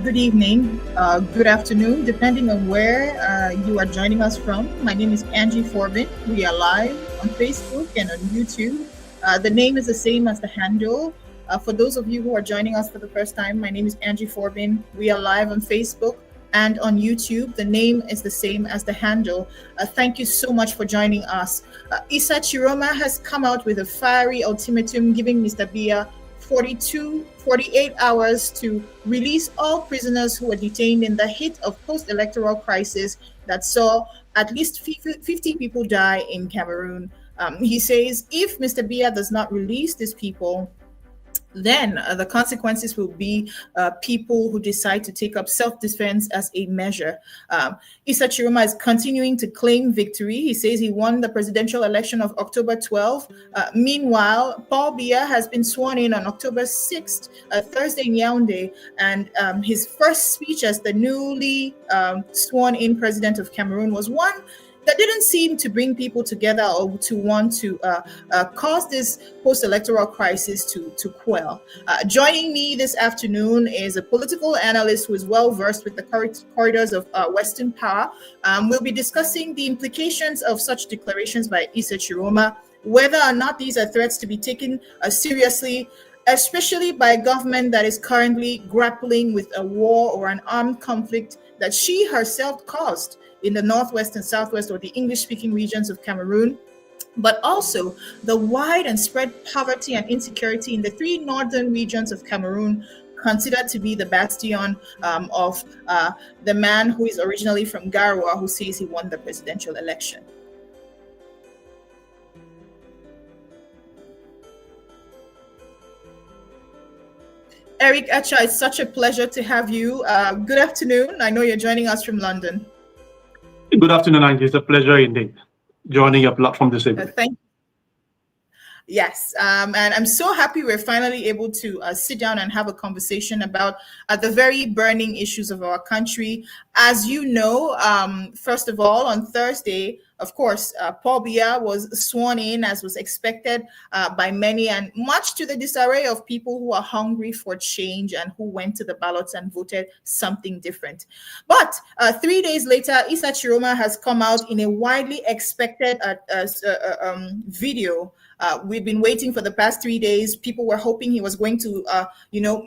Good evening, good afternoon, depending on where you are joining us from. My name is Angie Forbin. We are live on Facebook and on YouTube. The name is the same as the handle. For those of you who are joining us for the first time, my name is Angie Forbin. We are live on Facebook and on YouTube. The name is the same as the handle. Thank you so much for joining us. Issa Tchiroma has come out with a fiery ultimatum giving Mr. Biya 48 hours to release all prisoners who were detained in the heat of post-electoral crisis that saw at least 50 people die in Cameroon. He says if Mr. Biya does not release these people, then the consequences will be people who decide to take up self-defense as a measure. Issa Tchiroma is continuing to claim victory. He says he won the presidential election of October 12th. Meanwhile, Paul Biya has been sworn in on October 6th, Thursday in Yaoundé, and his first speech as the newly sworn-in president of Cameroon was one that didn't seem to bring people together or to want to cause this post-electoral crisis to quell. Joining me this afternoon is a political analyst who is well-versed with the corridors of Western power. We'll be discussing the implications of such declarations by Issa Tchiroma, whether or not these are threats to be taken seriously, especially by a government that is currently grappling with a war or an armed conflict that she herself caused in the northwest and southwest, or the English-speaking regions of Cameroon, but also the wide and spread poverty and insecurity in the three northern regions of Cameroon, considered to be the bastion of the man who is originally from Garoua, who says he won the presidential election. Eric Acha, it's such a pleasure to have you. Good afternoon. I know you're joining us from London. Good afternoon, Angie. It's a pleasure indeed joining your platform this evening. Thank you. Yes, and I'm so happy we're finally able to sit down and have a conversation about the very burning issues of our country. As you know, first of all, on Thursday, of course, Paul Biya was sworn in as was expected by many, and much to the disarray of people who are hungry for change and who went to the ballots and voted something different. But 3 days later, Issa Tchiroma has come out in a widely expected video. We've been waiting for the past 3 days. People were hoping he was going to,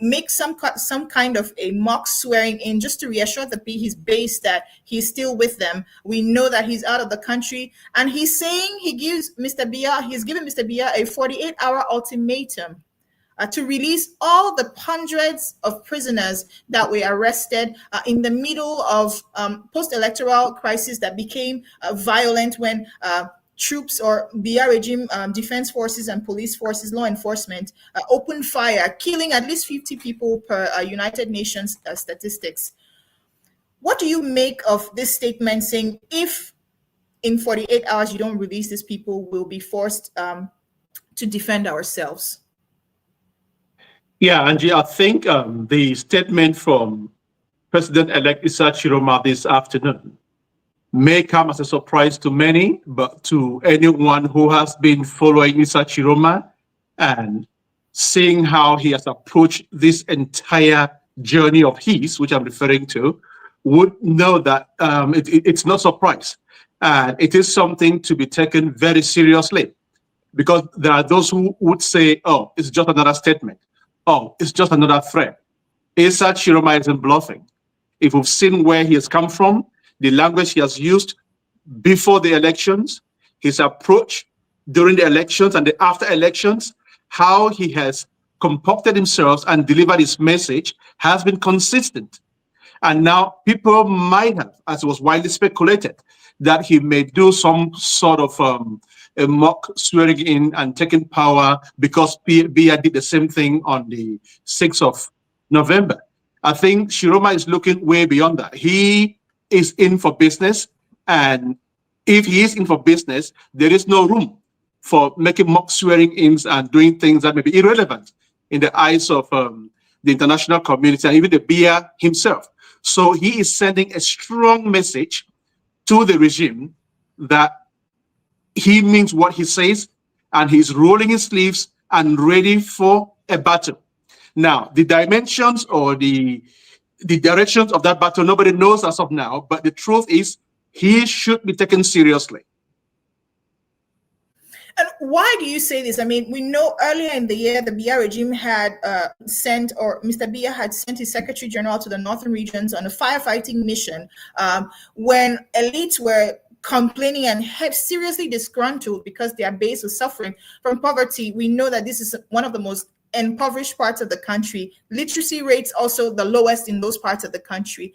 make some kind of a mock swearing in just to reassure his base that he's still with them. We know that he's out of the country, and he's saying he's given Mr. Biya a 48-hour ultimatum to release all the hundreds of prisoners that were arrested in the middle of post-electoral crisis that became violent when troops or Biya regime defense forces and police forces, law enforcement, opened fire, killing at least 50 people per United Nations statistics. What do you make of this statement saying if in 48 hours you don't release these people, we'll be forced to defend ourselves? Yeah, Angie, I think the statement from President-elect Issa Tchiroma this afternoon may come as a surprise to many, but to anyone who has been following Issa Tchiroma and seeing how he has approached this entire journey of his, which I'm referring to, would know that it's no surprise. And it is something to be taken very seriously, because there are those who would say, oh, it's just another statement. Oh, it's just another threat. Issa Tchiroma isn't bluffing. If we've seen where he has come from, the language he has used before the elections, his approach during the elections and the after elections, how he has compacted himself and delivered his message has been consistent. And now people might have, as was widely speculated, that he may do some sort of a mock swearing in and taking power because Biya did the same thing on the 6th of November. I think Tchiroma is looking way beyond that. He is in for business, and if he is in for business, there is no room for making mock swearing-ins and doing things that may be irrelevant in the eyes of the international community and even the Biya himself. So he is sending a strong message to the regime that he means what he says, and he's rolling his sleeves and ready for a battle. Now, the dimensions or the the directions of that battle, nobody knows as of now, but the truth is he should be taken seriously. And why do you say this? I mean, we know earlier in the year, the Biya regime had Mr. Biya had sent his Secretary General to the northern regions on a firefighting mission when elites were complaining and seriously disgruntled because their base was suffering from poverty. We know that this is one of the most impoverished parts of the country. Literacy rates also the lowest in those parts of the country.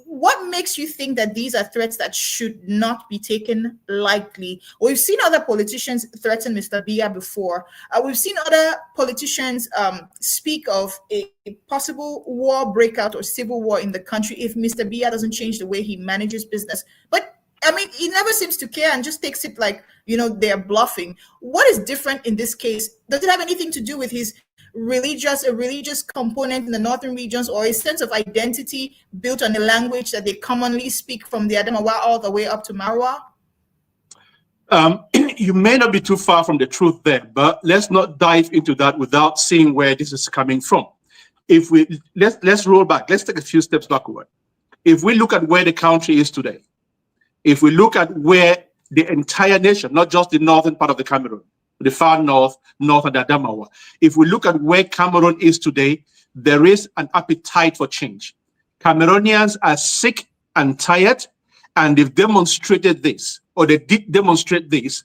What makes you think that these are threats that should not be taken lightly? We've seen other politicians threaten Mr. Biya before. We've seen other politicians speak of a possible war breakout or civil war in the country if Mr. Biya doesn't change the way he manages business. But I mean, he never seems to care and just takes it like, they're bluffing. What is different in this case? Does it have anything to do with his religious component in the northern regions, or a sense of identity built on a language that they commonly speak from the Adamawa all the way up to Marwa? You may not be too far from the truth there, but let's not dive into that without seeing where this is coming from. If let's roll back, let's take a few steps backward. If we look at where the country is today, if we look at where the entire nation, not just the northern part of the Cameroon, the far north and Adamawa, if we look at where Cameroon is today, there is an appetite for change. Cameroonians are sick and tired, and they've demonstrated this, or they did demonstrate this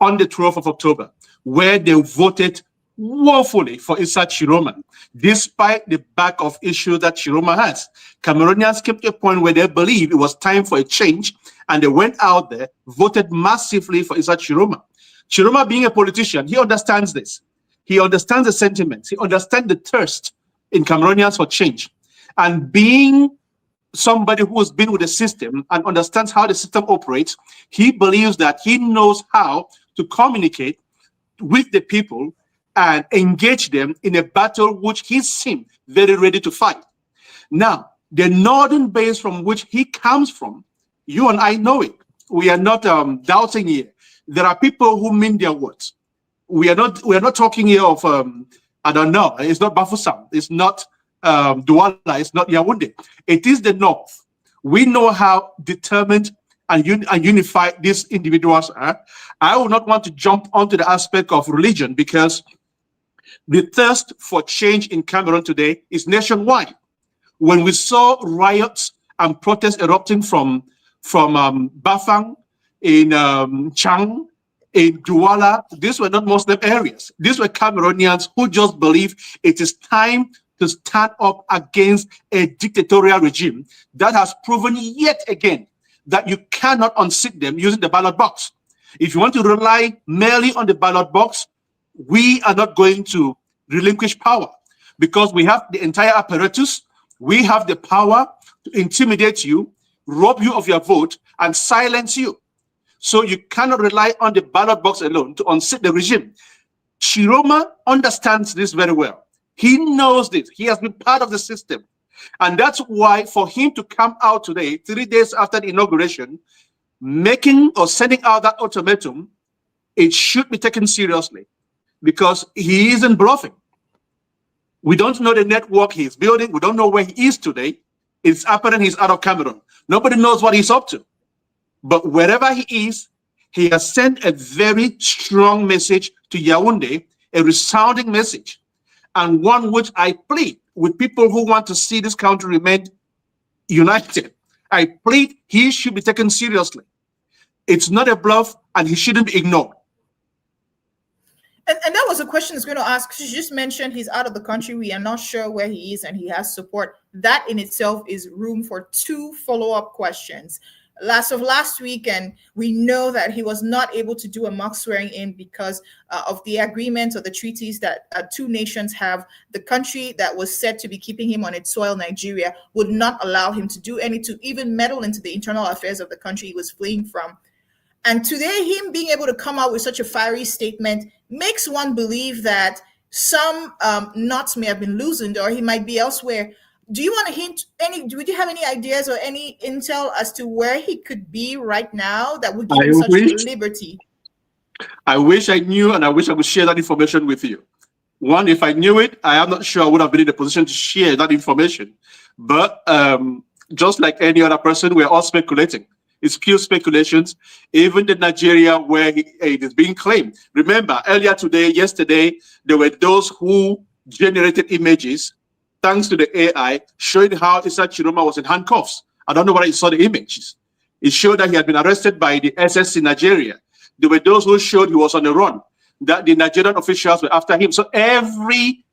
on the 12th of October, where they voted woefully for Issa Tchiroma, despite the back of issue that Tchiroma has. Cameroonians came to a point where they believed it was time for a change, and they went out there, voted massively for Issa Tchiroma. Tchiroma, being a politician, he understands this. He understands the sentiments. He understands the thirst in Cameroonians for change. And being somebody who has been with the system and understands how the system operates, he believes that he knows how to communicate with the people and engage them in a battle which he seemed very ready to fight. Now, the northern base from which he comes from, you and I know it. We are not doubting here. There are people who mean their words. We are not talking here of I don't know. It's not Bafoussam. It's not Douala. It's not Yaoundé. It is the north. We know how determined and unified these individuals are. I would not want to jump onto the aspect of religion because the thirst for change in Cameroon today is nationwide. When we saw riots and protests erupting from Bafang, in Chang, in Douala, these were not Muslim areas. These were Cameroonians who just believe it is time to stand up against a dictatorial regime that has proven yet again that you cannot unseat them using the ballot box. If you want to rely merely on the ballot box, we are not going to relinquish power because we have the entire apparatus. We have the power to intimidate you, rob you of your vote, and silence you. So you cannot rely on the ballot box alone to unseat the regime. Tchiroma understands this very well. He knows this. He has been part of the system. And that's why for him to come out today, 3 days after the inauguration, making or sending out that ultimatum, it should be taken seriously because he isn't bluffing. We don't know the network he's building. We don't know where he is today. It's apparent he's out of Cameroon. Nobody knows what he's up to. But wherever he is, he has sent a very strong message to Yaoundé, a resounding message, and one which I plead with people who want to see this country remain united. I plead he should be taken seriously. It's not a bluff, and he shouldn't be ignored. And that was a question I was going to ask. You just mentioned he's out of the country. We are not sure where he is, and he has support. That in itself is room for 2 follow-up questions. Last week, and we know that he was not able to do a mock swearing in because of the agreement or the treaties that 2 nations have. The country that was said to be keeping him on its soil, Nigeria, would not allow him to even meddle into the internal affairs of the country he was fleeing from. And today, him being able to come out with such a fiery statement makes one believe that some knots may have been loosened or he might be elsewhere. Do you want to hint would you have any ideas or any intel as to where he could be right now that would give him such liberty? I wish I knew, and I wish I could share that information with you. One, if I knew it, I am not sure I would have been in a position to share that information. But just like any other person, we're all speculating. It's pure speculations. Even in Nigeria, where it is being claimed. Remember, earlier today, yesterday, there were those who generated images, thanks to the AI, showing how Issa Tchiroma was in handcuffs. I don't know whether you saw the images. It showed that he had been arrested by the SS in Nigeria. There were those who showed he was on the run, that the Nigerian officials were after him. So every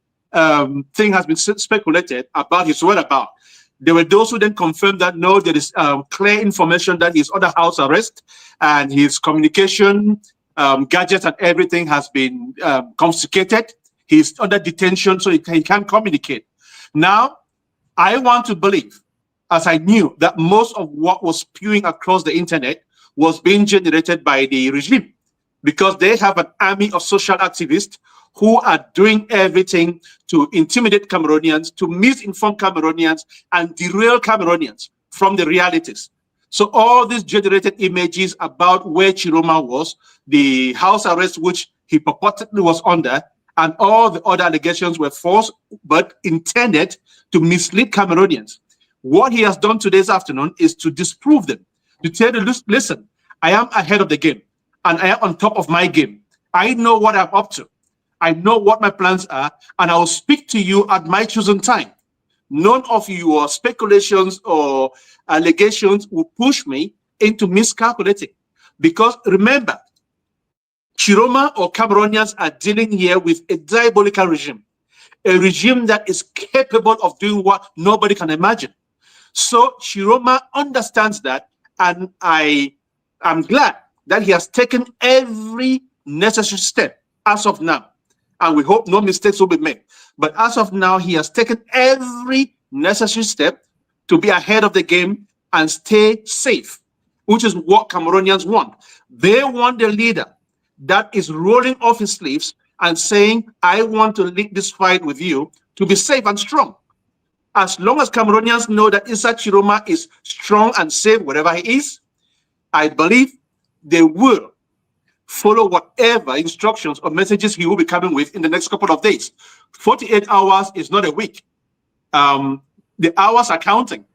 thing has been speculated about his whereabouts. There were those who then confirmed that no, there is clear information that he's under house arrest and his communication gadgets and everything has been confiscated. He's under detention, so he can't communicate. Now, I want to believe, as I knew, that most of what was spewing across the internet was being generated by the regime, because they have an army of social activists who are doing everything to intimidate Cameroonians, to misinform Cameroonians, and derail Cameroonians from the realities. So all these generated images about where Tchiroma was, the house arrest which he purportedly was under, and all the other allegations were false, but intended to mislead Cameroonians. What he has done today this afternoon is to disprove them, to tell them, listen, I am ahead of the game, and I am on top of my game. I know what I'm up to. I know what my plans are, and I will speak to you at my chosen time. None of your speculations or allegations will push me into miscalculating. Because remember, Tchiroma or Cameroonians are dealing here with a diabolical regime, a regime that is capable of doing what nobody can imagine. So Tchiroma understands that, and I am glad that he has taken every necessary step as of now. And we hope no mistakes will be made. But as of now, he has taken every necessary step to be ahead of the game and stay safe, which is what Cameroonians want. They want a leader that is rolling off his sleeves and saying, I want to lead this fight with you to be safe and strong. As long as Cameroonians know that Issa Tchiroma is strong and safe wherever he is, I believe they will follow whatever instructions or messages he will be coming with in the next couple of days. 48 hours is not a week. The hours are counting.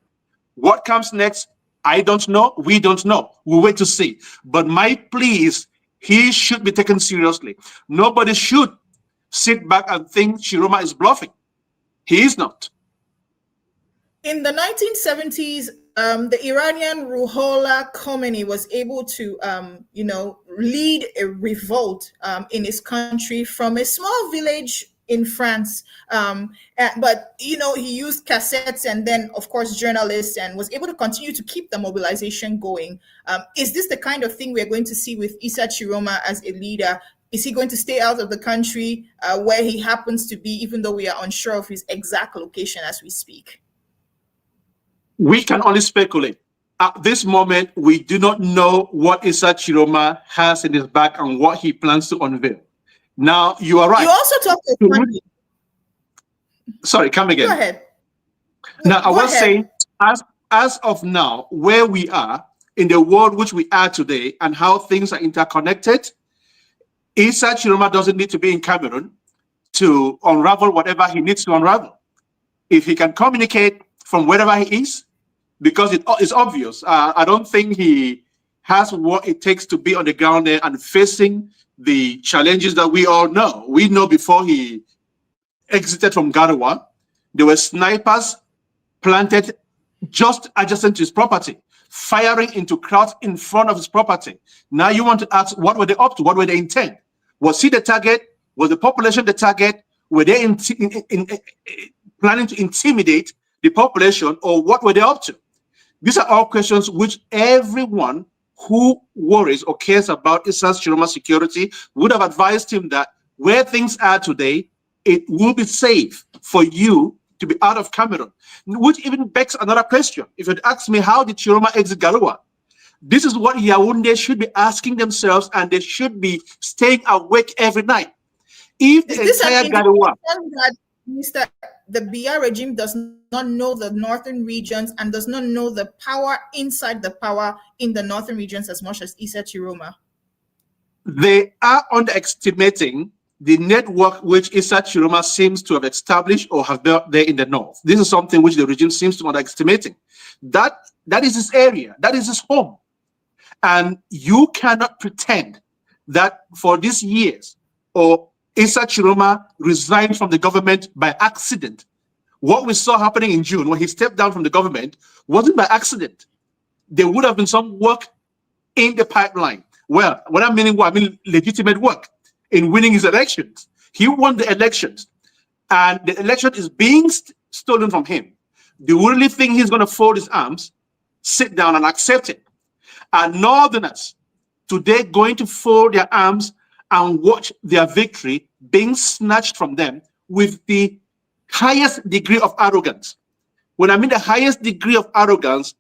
What comes next, I don't know. We don't know. We'll wait to see. But my plea is, he should be taken seriously. Nobody should sit back and think Tchiroma is bluffing. He is not. In the 1970s, the Iranian Ruhollah Khomeini was able to, lead a revolt in his country from a small village in France. But, he used cassettes and then, of course, journalists, and was able to continue to keep the mobilization going. Is this the kind of thing we're going to see with Issa Tchiroma as a leader? Is he going to stay out of the country where he happens to be, even though we are unsure of his exact location as we speak? We can only speculate. At this moment, we do not know what Issa Tchiroma has in his back and what he plans to unveil. Now, you are right. You also talked about... Sorry, come again. Go ahead. Now, I was saying, as of now, where we are in the world which we are today and how things are interconnected, Issa Tchiroma doesn't need to be in Cameroon to unravel whatever he needs to unravel. If he can communicate from wherever he is, because it is obvious. I don't think he has what it takes to be on the ground there and facing the challenges that we all know. We know before he exited from Garoua, there were snipers planted just adjacent to his property, firing into crowds in front of his property. Now you want to ask, what were they up to? What were they intent? Was he the target? Was the population the target? Were they planning to intimidate the population, or what were they up to? These are all questions which everyone who worries or cares about Issa Tchiroma's security would have advised him that where things are today, it will be safe for you to be out of Cameroon. Which even begs another question. If you'd ask me, how did Tchiroma exit Garoua? This is what Yaoundé should be asking themselves, and they should be staying awake every night. If the entire Garoua... Mr. The Biya regime does not know the northern regions and does not know the power inside the power in the northern regions as much as Issa Tchiroma. They are underestimating the network which Issa Tchiroma seems to have established or have built there in the north. This is something which the regime seems to be underestimating. That is his area, that is his home. And you cannot pretend that for these years, or Issa Tchiroma resigned from the government by accident. What we saw happening in June when he stepped down from the government wasn't by accident. There would have been some work in the pipeline. Well, what I mean, legitimate work in winning his elections. He won the elections, and the election is being stolen from him. The only thing he's going to fold his arms, sit down and accept it. And Northerners today going to fold their arms and watch their victory being snatched from them with the highest degree of arrogance. When I mean the highest degree of arrogance,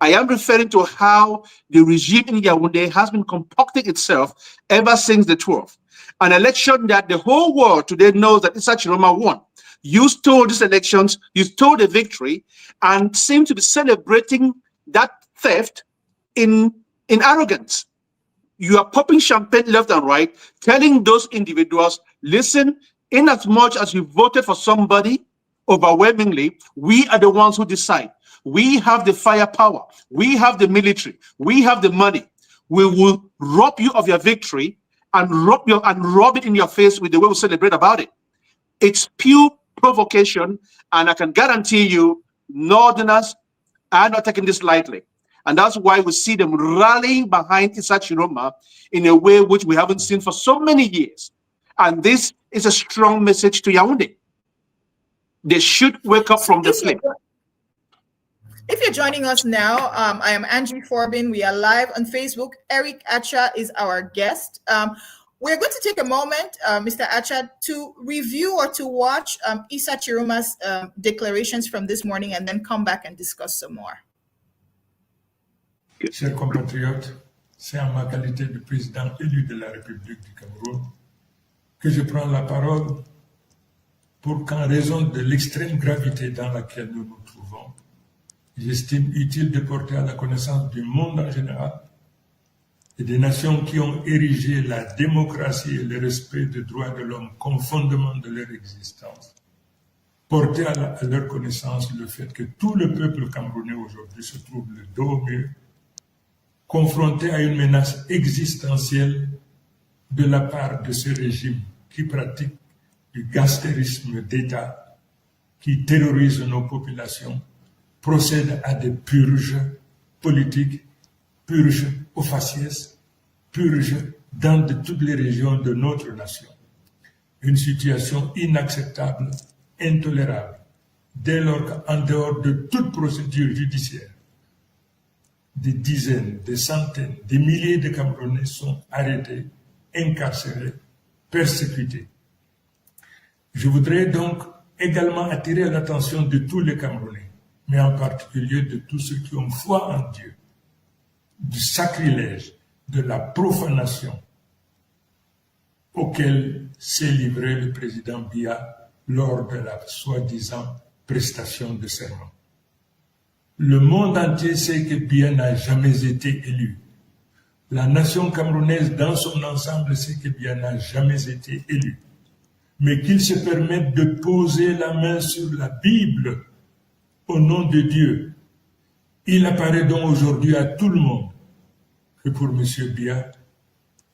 I am referring to how the regime in Yaoundé has been concocting itself ever since the 12th. An election that the whole world today knows that Issa Tchiroma won. You stole these elections, you stole the victory, and seem to be celebrating that theft in arrogance. You are popping champagne left and right, telling those individuals, listen, in as much as you voted for somebody overwhelmingly, we are the ones who decide. We have the firepower, we have the military, we have the money. We will rob you of your victory and rob it in your face with the way we celebrate about it. It's pure provocation, and I can guarantee you, Northerners are not taking this lightly. And that's why we see them rallying behind Issa Tchiroma in a way which we haven't seen for so many years. And this is a strong message to Yaoundé. They should wake up from the sleep. If you're joining us now, I am Angie Forbin. We are live on Facebook. Eric Acha is our guest. We're going to take a moment, Mr. Acha, to review or to watch Issa Tchiroma's declarations from this morning and then come back and discuss some more. Chers compatriotes, c'est en ma qualité de président élu de la République du Cameroun que je prends la parole pour qu'en raison de l'extrême gravité dans laquelle nous nous trouvons, j'estime utile de porter à la connaissance du monde en général et des nations qui ont érigé la démocratie et le respect des droits de l'homme comme fondement de leur existence, porter à leur connaissance le fait que tout le peuple camerounais aujourd'hui se trouve le dos au mur, confronté à une menace existentielle de la part de ce régime qui pratique du gangstérisme d'État, qui terrorise nos populations, procède à des purges politiques, purges au faciès, purges dans toutes les régions de notre nation. Une situation inacceptable, intolérable, dès lors qu'en dehors de toute procédure judiciaire, des dizaines, des centaines, des milliers de Camerounais sont arrêtés, incarcérés, persécutés. Je voudrais donc également attirer l'attention de tous les Camerounais, mais en particulier de tous ceux qui ont foi en Dieu, du sacrilège, de la profanation auquel s'est livré le président Biya lors de la soi-disant prestation de serment. Le monde entier sait que Biya n'a jamais été élu. La nation camerounaise dans son ensemble sait que Biya n'a jamais été élu. Mais qu'il se permette de poser la main sur la Bible au nom de Dieu. Il apparaît donc aujourd'hui à tout le monde que pour M. Biya,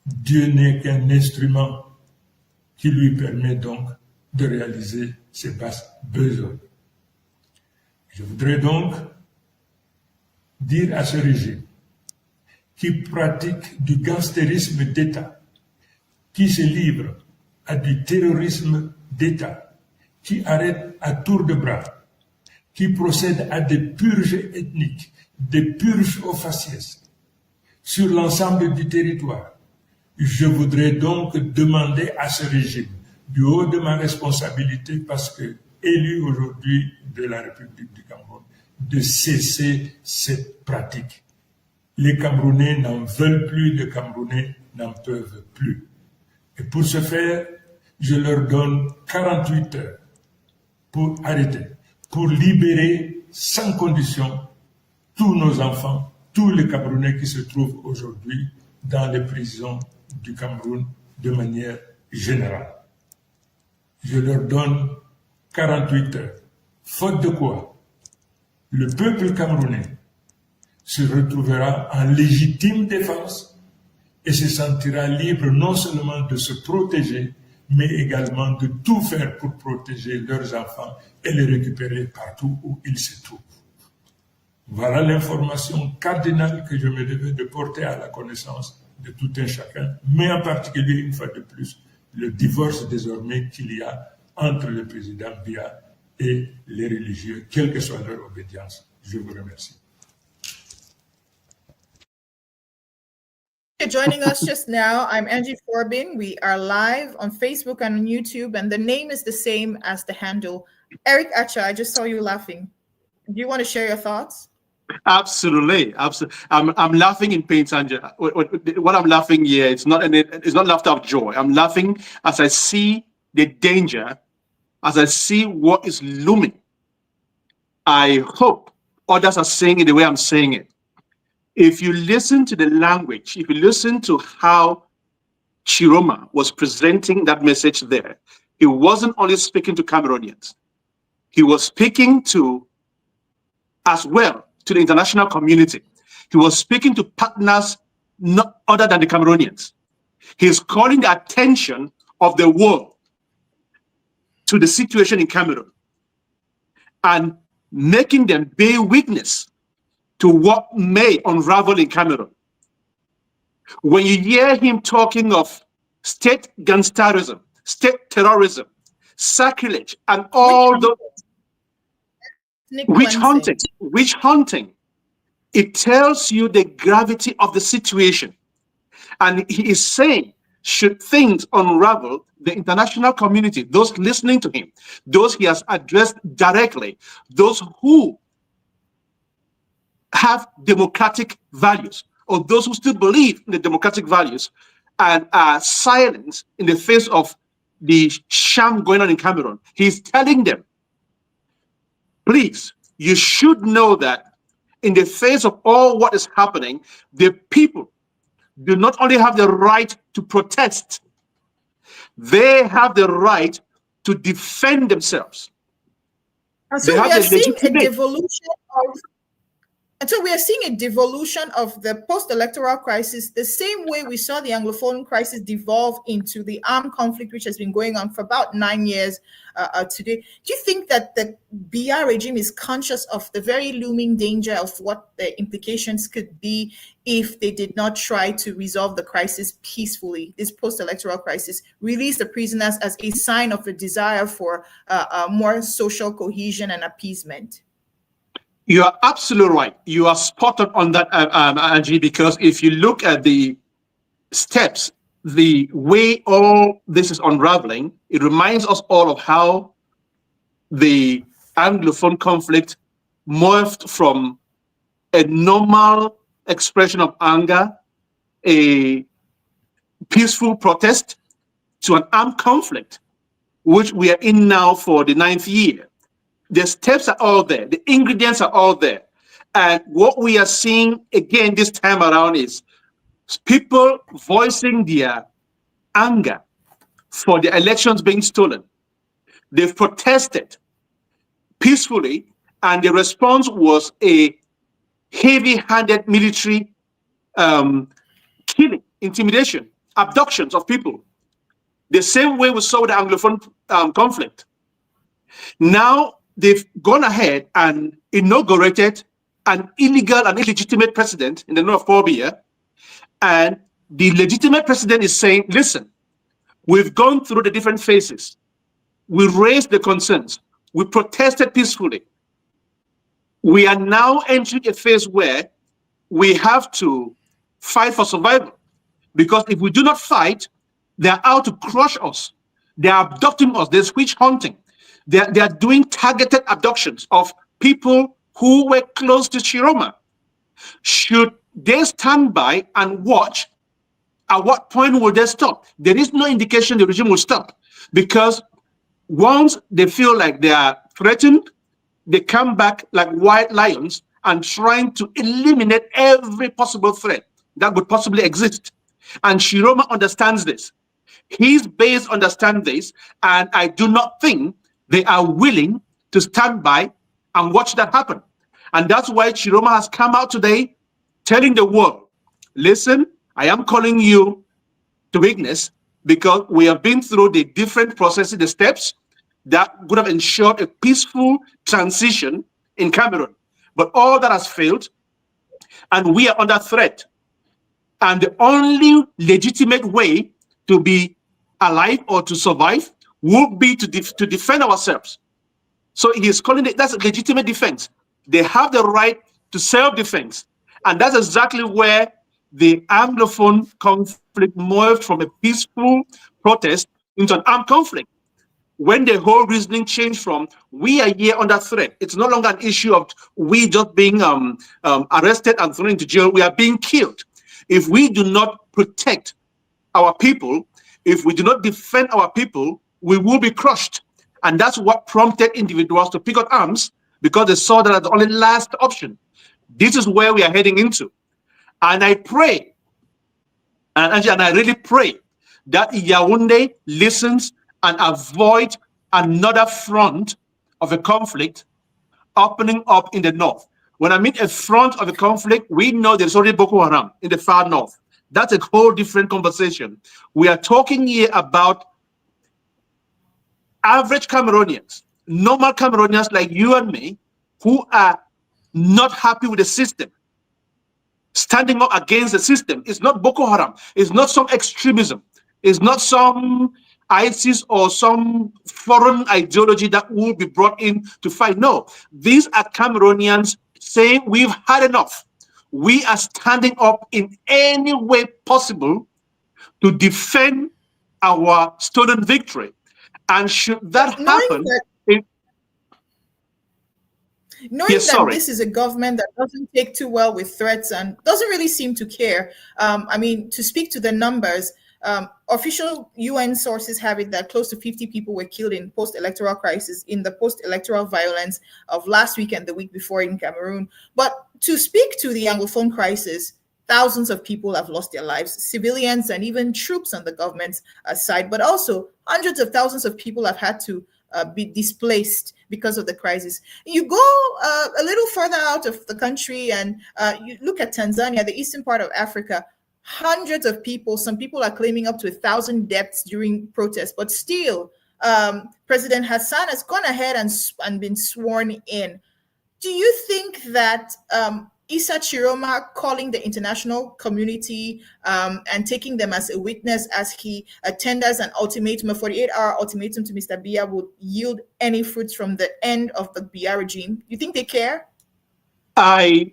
Dieu n'est qu'un instrument qui lui permet donc de réaliser ses basses besognes. Je voudrais donc dire à ce régime qui pratique du gangstérisme d'État, qui se livre à du terrorisme d'État, qui arrête à tour de bras, qui procède à des purges ethniques, des purges au faciès sur l'ensemble du territoire. Je voudrais donc demander à ce régime, du haut de ma responsabilité, parce que élu aujourd'hui de la République du Cameroun, de cesser cette pratique. Les Camerounais n'en veulent plus, les Camerounais n'en peuvent plus. Et pour ce faire, je leur donne 48 heures pour arrêter, pour libérer sans condition tous nos enfants, tous les Camerounais qui se trouvent aujourd'hui dans les prisons du Cameroun de manière générale. Je leur donne 48 heures. Faute de quoi, le peuple camerounais se retrouvera en légitime défense et se sentira libre non seulement de se protéger, mais également de tout faire pour protéger leurs enfants et les récupérer partout où ils se trouvent. Voilà l'information cardinale que je me devais de porter à la connaissance de tout un chacun, mais en particulier, une fois de plus, le divorce désormais qu'il y a entre le président Biya et les religieux, quelle que soit leur obédience. Je vous remercie. You're joining us just now. I'm Angie Forbin. We are live on Facebook and on YouTube, and the name is the same as the handle. Eric Acha, I just saw you laughing. Do you want to share your thoughts? Absolutely. I'm laughing in pain, Sanja. What I'm laughing here, it's not laughter of joy. I'm laughing as I see the danger, as I see what is looming. I hope others are saying it the way I'm saying it. If you listen to the language, if you listen to how Tchiroma was presenting that message there, he wasn't only speaking to Cameroonians. He was speaking to, as well, to the international community. He was speaking to partners not other than the Cameroonians. He's calling the attention of the world to the situation in Cameroon and making them bear witness to what may unravel in Cameroon. When you hear him talking of state gangsterism, state terrorism, sacrilege, and all those witch hunting, it tells you the gravity of the situation. And he is saying, should things unravel, the international community, those listening to him, those he has addressed directly, those who have democratic values, or those who still believe in the democratic values and are silent in the face of the sham going on in Cameroon, he's telling them, please, you should know that in the face of all what is happening, the people do not only have the right to protest, they have the right to defend themselves. And so we are seeing a devolution of And so we are seeing a devolution of the post-electoral crisis, the same way we saw the Anglophone crisis devolve into the armed conflict, which has been going on for about 9 years today. Do you think that the Biya regime is conscious of the very looming danger of what the implications could be if they did not try to resolve the crisis peacefully, this post-electoral crisis, release the prisoners as a sign of a desire for more social cohesion and appeasement? You are absolutely right. You are spot on that, Angie, because if you look at the steps, the way all this is unraveling, it reminds us all of how the Anglophone conflict morphed from a normal expression of anger, a peaceful protest, to an armed conflict, which we are in now for the 9th year. The steps are all there. The ingredients are all there. And what we are seeing again this time around is people voicing their anger for the elections being stolen. They've protested peacefully, and the response was a heavy-handed military killing, intimidation, abductions of people. The same way we saw the Anglophone conflict. Now, they've gone ahead and inaugurated an illegal and illegitimate president in the north of Biya, and the legitimate president is saying, listen, we've gone through the different phases. We raised the concerns. We protested peacefully. We are now entering a phase where we have to fight for survival, because if we do not fight, they're out to crush us. They're abducting us. There's witch hunting. They are doing targeted abductions of people who were close to Tchiroma. Should they stand by and watch? At what point will they stop? There is no indication the regime will stop, because once they feel like they are threatened, they come back like white lions and trying to eliminate every possible threat that could possibly exist. And Tchiroma understands this. His base understand this, and I do not think they are willing to stand by and watch that happen. And that's why Tchiroma has come out today telling the world, listen, I am calling you to witness because we have been through the different processes, the steps that would have ensured a peaceful transition in Cameroon. But all that has failed, and we are under threat. And the only legitimate way to be alive or to survive would be to defend ourselves. So he is calling it, that's a legitimate defense. They have the right to self-defense. And that's exactly where the Anglophone conflict moved from a peaceful protest into an armed conflict. When the whole reasoning changed from we are here under threat, it's no longer an issue of we just being arrested and thrown into jail, we are being killed. If we do not protect our people, if we do not defend our people, we will be crushed. And that's what prompted individuals to pick up arms, because they saw that as the only last option. This is where we are heading into. And I pray, and I really pray that Yaoundé listens and avoid another front of a conflict opening up in the north. When I mean a front of a conflict, we know there's already Boko Haram in the far north. That's a whole different conversation. We are talking here about average Cameroonians, normal Cameroonians like you and me, who are not happy with the system, standing up against the system. It's not Boko Haram. It's not some extremism. It's not some ISIS or some foreign ideology that will be brought in to fight. No, these are Cameroonians saying we've had enough. We are standing up in any way possible to defend our stolen victory. And should that happen, knowing that this is a government that doesn't take too well with threats and doesn't really seem to care. I mean, to speak to the numbers, official UN sources have it that close to 50 people were killed in post-electoral crisis, in the post-electoral violence of last week and the week before in Cameroon. But to speak to the Anglophone crisis, thousands of people have lost their lives, civilians and even troops on the government's side, but also hundreds of thousands of people have had to be displaced because of the crisis. You go a little further out of the country and you look at Tanzania, the eastern part of Africa, hundreds of people, some people are claiming up to 1,000 deaths during protests, but still President Hassan has gone ahead and been sworn in. Do you think that Issa Tchiroma calling the international community and taking them as a witness as he tenders an ultimatum, a 48-hour ultimatum to Mr. Biya, would yield any fruits from the end of the Biya regime? You think they care? I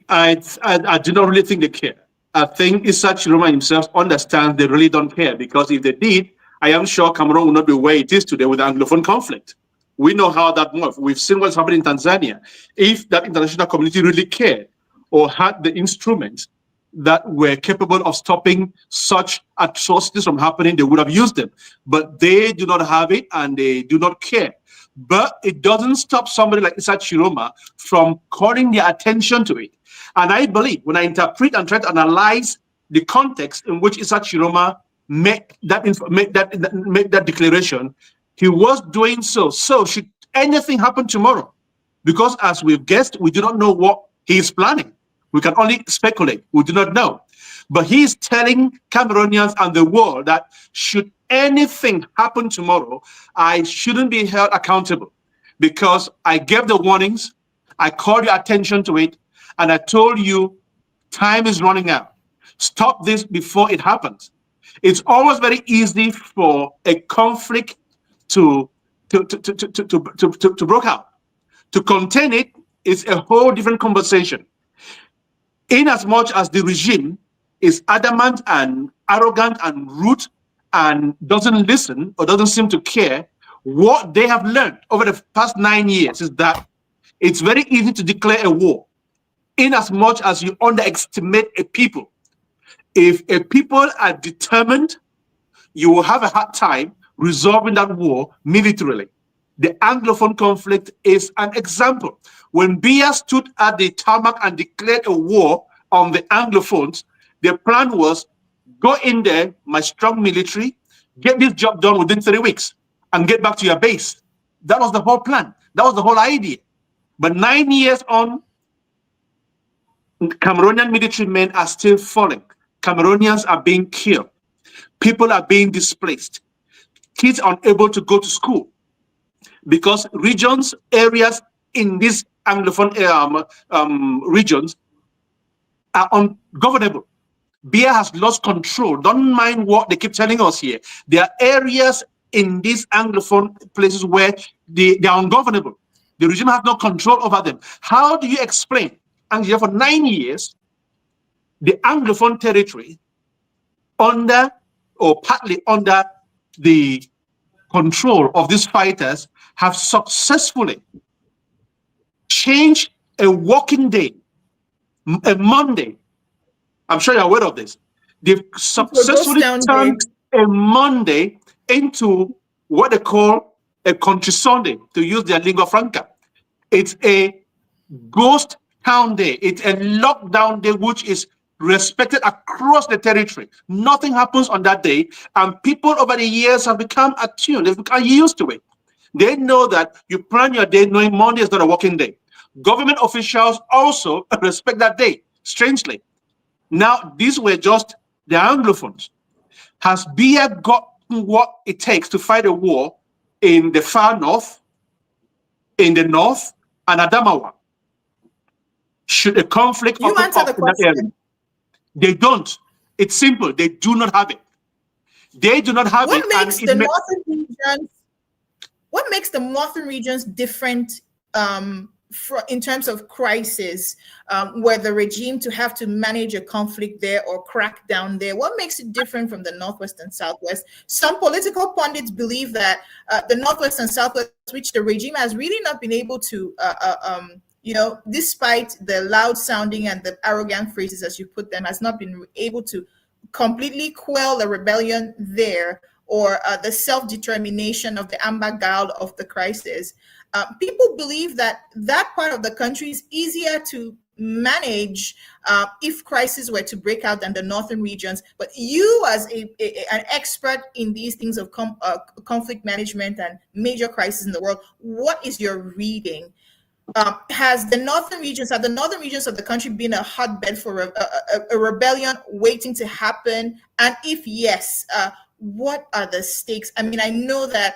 do not really think they care. I think Issa Tchiroma himself understands they really don't care, because if they did, I am sure Cameroon would not be where it is today with the Anglophone conflict. We know how that moves. We've seen what's happening in Tanzania. If that international community really cared or had the instruments that were capable of stopping such atrocities from happening, they would have used them. But they do not have it, and they do not care. But it doesn't stop somebody like Issa Tchiroma from calling their attention to it. And I believe, when I interpret and try to analyze the context in which Issa Tchiroma made that declaration, he was doing so. So should anything happen tomorrow? Because as we've guessed, we do not know what he is planning. We can only speculate. We do not know. But he is telling Cameroonians and the world that should anything happen tomorrow, I shouldn't be held accountable, because I gave the warnings, I called your attention to it, and I told you time is running out. Stop this before it happens. It's always very easy for a conflict to break out. To contain it is a whole different conversation. In as much as the regime is adamant and arrogant and rude and doesn't listen or doesn't seem to care, what they have learned over the past 9 years is that it's very easy to declare a war. In as much as you underestimate a people. If a people are determined, you will have a hard time resolving that war militarily. The Anglophone conflict is an example. When Biya stood at the tarmac and declared a war on the Anglophones, the plan was, go in there, my strong military, get this job done within 3 weeks and get back to your base. That was the whole plan. That was the whole idea. But 9 years on, Cameroonian military men are still falling. Cameroonians are being killed. People are being displaced. Kids are unable to go to school because regions, areas in these Anglophone regions are ungovernable. Biya has lost control. Don't mind what they keep telling us here. There are areas in these Anglophone places where they are ungovernable. The regime has no control over them. How do you explain, Angela, for 9 years, the Anglophone territory under or partly under the control of these fighters have successfully changed a working day, a Monday? I'm sure you're aware of this. They've successfully turned a Monday into what they call a country Sunday, to use their lingua franca. It's a ghost town day. It's a lockdown day, which is respected across the territory. Nothing happens on that day, and people over the years have become attuned. They've become used to it. They know that you plan your day knowing Monday is not a working day. Government officials also respect that day, strangely. Now, these were just the Anglophones. Has Biya got what it takes to fight a war in the far north, in the north, and Adamawa? Should a conflict open up in that area? They don't. It's simple. They do not have it. They do not have it. What makes the northern regions different in terms of crisis, where the regime to have to manage a conflict there or crack down there? What makes it different from the Northwest and Southwest? Some political pundits believe that the Northwest and Southwest, which the regime has really not been able to, despite the loud sounding and the arrogant phrases, as you put them, has not been able to completely quell the rebellion there, or the self-determination of the amber guard of the crisis. People believe that that part of the country is easier to manage if crises were to break out than the northern regions. But you, as an expert in these things of conflict management and major crises in the world, what is your reading? Have the northern regions of the country been a hotbed for a rebellion waiting to happen? And if yes, what are the stakes? I mean, I know that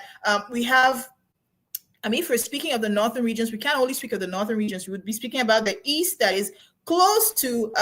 if we're speaking of the northern regions, we can't only speak of the northern regions. We would be speaking about the east, that is close to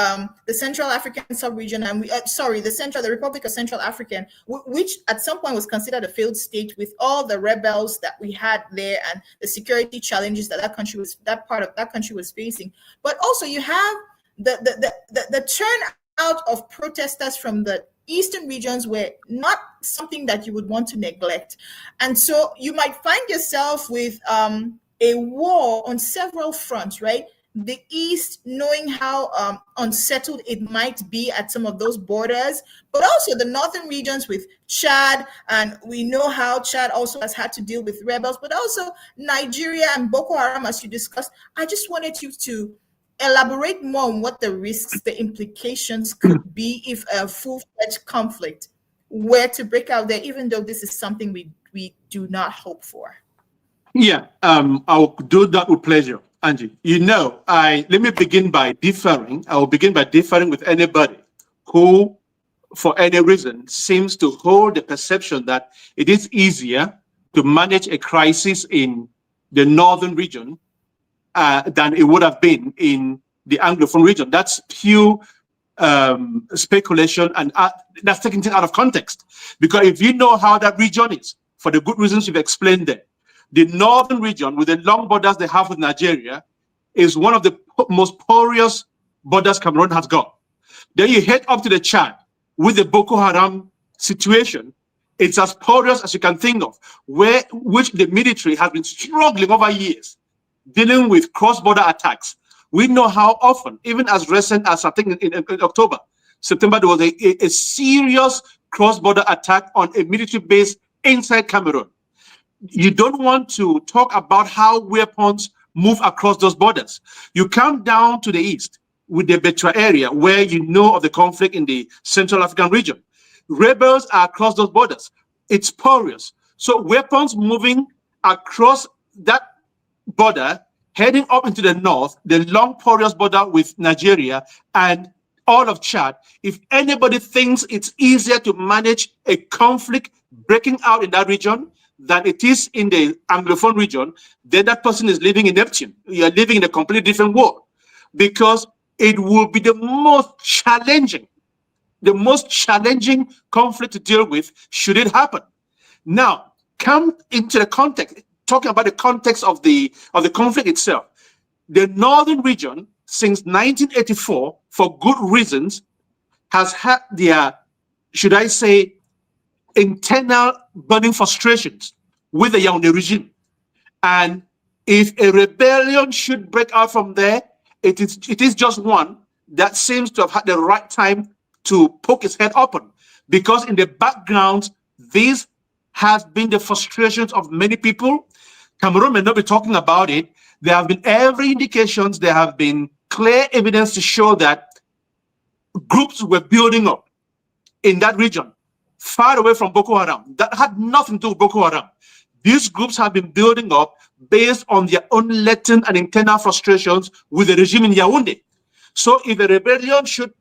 the Central African sub-region, and the Republic of Central African, which at some point was considered a failed state with all the rebels that we had there and the security challenges that that part of that country was facing. But also you have the turnout of protesters from the eastern regions were not something that you would want to neglect. And so you might find yourself with a war on several fronts, right? The East, knowing how unsettled it might be at some of those borders, but also the northern regions with Chad, and we know how Chad also has had to deal with rebels, but also Nigeria and Boko Haram, as you discussed. I just wanted you to elaborate more on what the risks, the implications could be if a full-fledged conflict were to break out there, even though this is something we do not hope for. Yeah, I'll do that with pleasure, Angie. Let me begin by differing. I will begin by differing with anybody who, for any reason, seems to hold the perception that it is easier to manage a crisis in the northern region than it would have been in the Anglophone region. That's pure speculation, and that's taking things out of context. Because if you know how that region is, for the good reasons you've explained there, the northern region, with the long borders they have with Nigeria, is one of the most porous borders Cameroon has got. Then you head up to the Chad with the Boko Haram situation. It's as porous as you can think of, which the military has been struggling over years, dealing with cross-border attacks. We know how often, even as recent as I think in October, September, there was a serious cross-border attack on a military base inside Cameroon. You don't want to talk about how weapons move across those borders. You come down to the east with the Betra area, where you know of the conflict in the Central African region. Rebels are across those borders. it's porous. So weapons moving across that border, heading up into the north, the long porous border with Nigeria and all of Chad. If anybody thinks it's easier to manage a conflict breaking out in that region than it is in the Anglophone region, then that person is living in Neptune. You're living in a completely different world, because it will be the most challenging conflict to deal with should it happen. Now, come into the context, talking about the context of the conflict itself. The northern region, since 1984, for good reasons, has had their, should I say, internal burning frustrations with the Yaoundé regime. And if a rebellion should break out from there, it is just one that seems to have had the right time to poke its head open, because in the background, these has been the frustrations of many people. Cameroon may not be talking about it. There have been every indications, there have been clear evidence to show that groups were building up in that region, far away from Boko Haram. That had nothing to do with Boko Haram. These groups have been building up based on their own latent and internal frustrations with the regime in Yaoundé. So if a rebellion should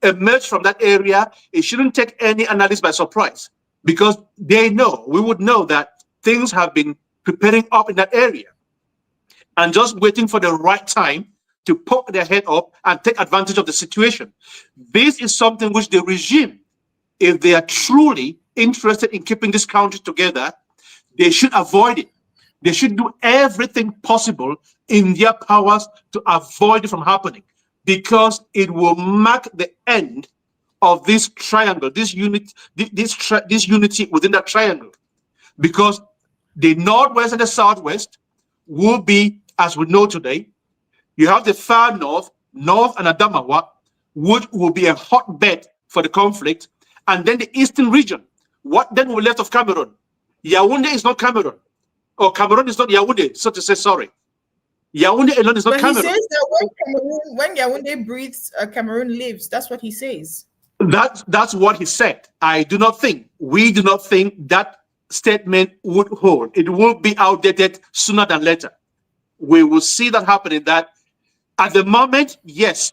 emerge from that area, it shouldn't take any analyst by surprise, because we would know that things have been preparing up in that area and just waiting for the right time to poke their head up and take advantage of the situation. This is something which the regime, if they are truly interested in keeping this country together, they should avoid it. They should do everything possible in their powers to avoid it from happening, because it will mark the end of this triangle, this unity within that triangle. Because the northwest and the southwest will be, as we know today, you have the far north and Adamawa, which will be a hotbed for the conflict, and then the eastern region. What then will left of Cameroon? Yaoundé is not Cameroon, or Cameroon is not Yaoundé, so to say, sorry. Yaoundé alone is not Cameroon. But he says that when Yaoundé breathes, Cameroon lives. That's what he says. That's what he said. We do not think that statement would hold. It will be outdated sooner than later. We will see that happening. That at the moment, yes,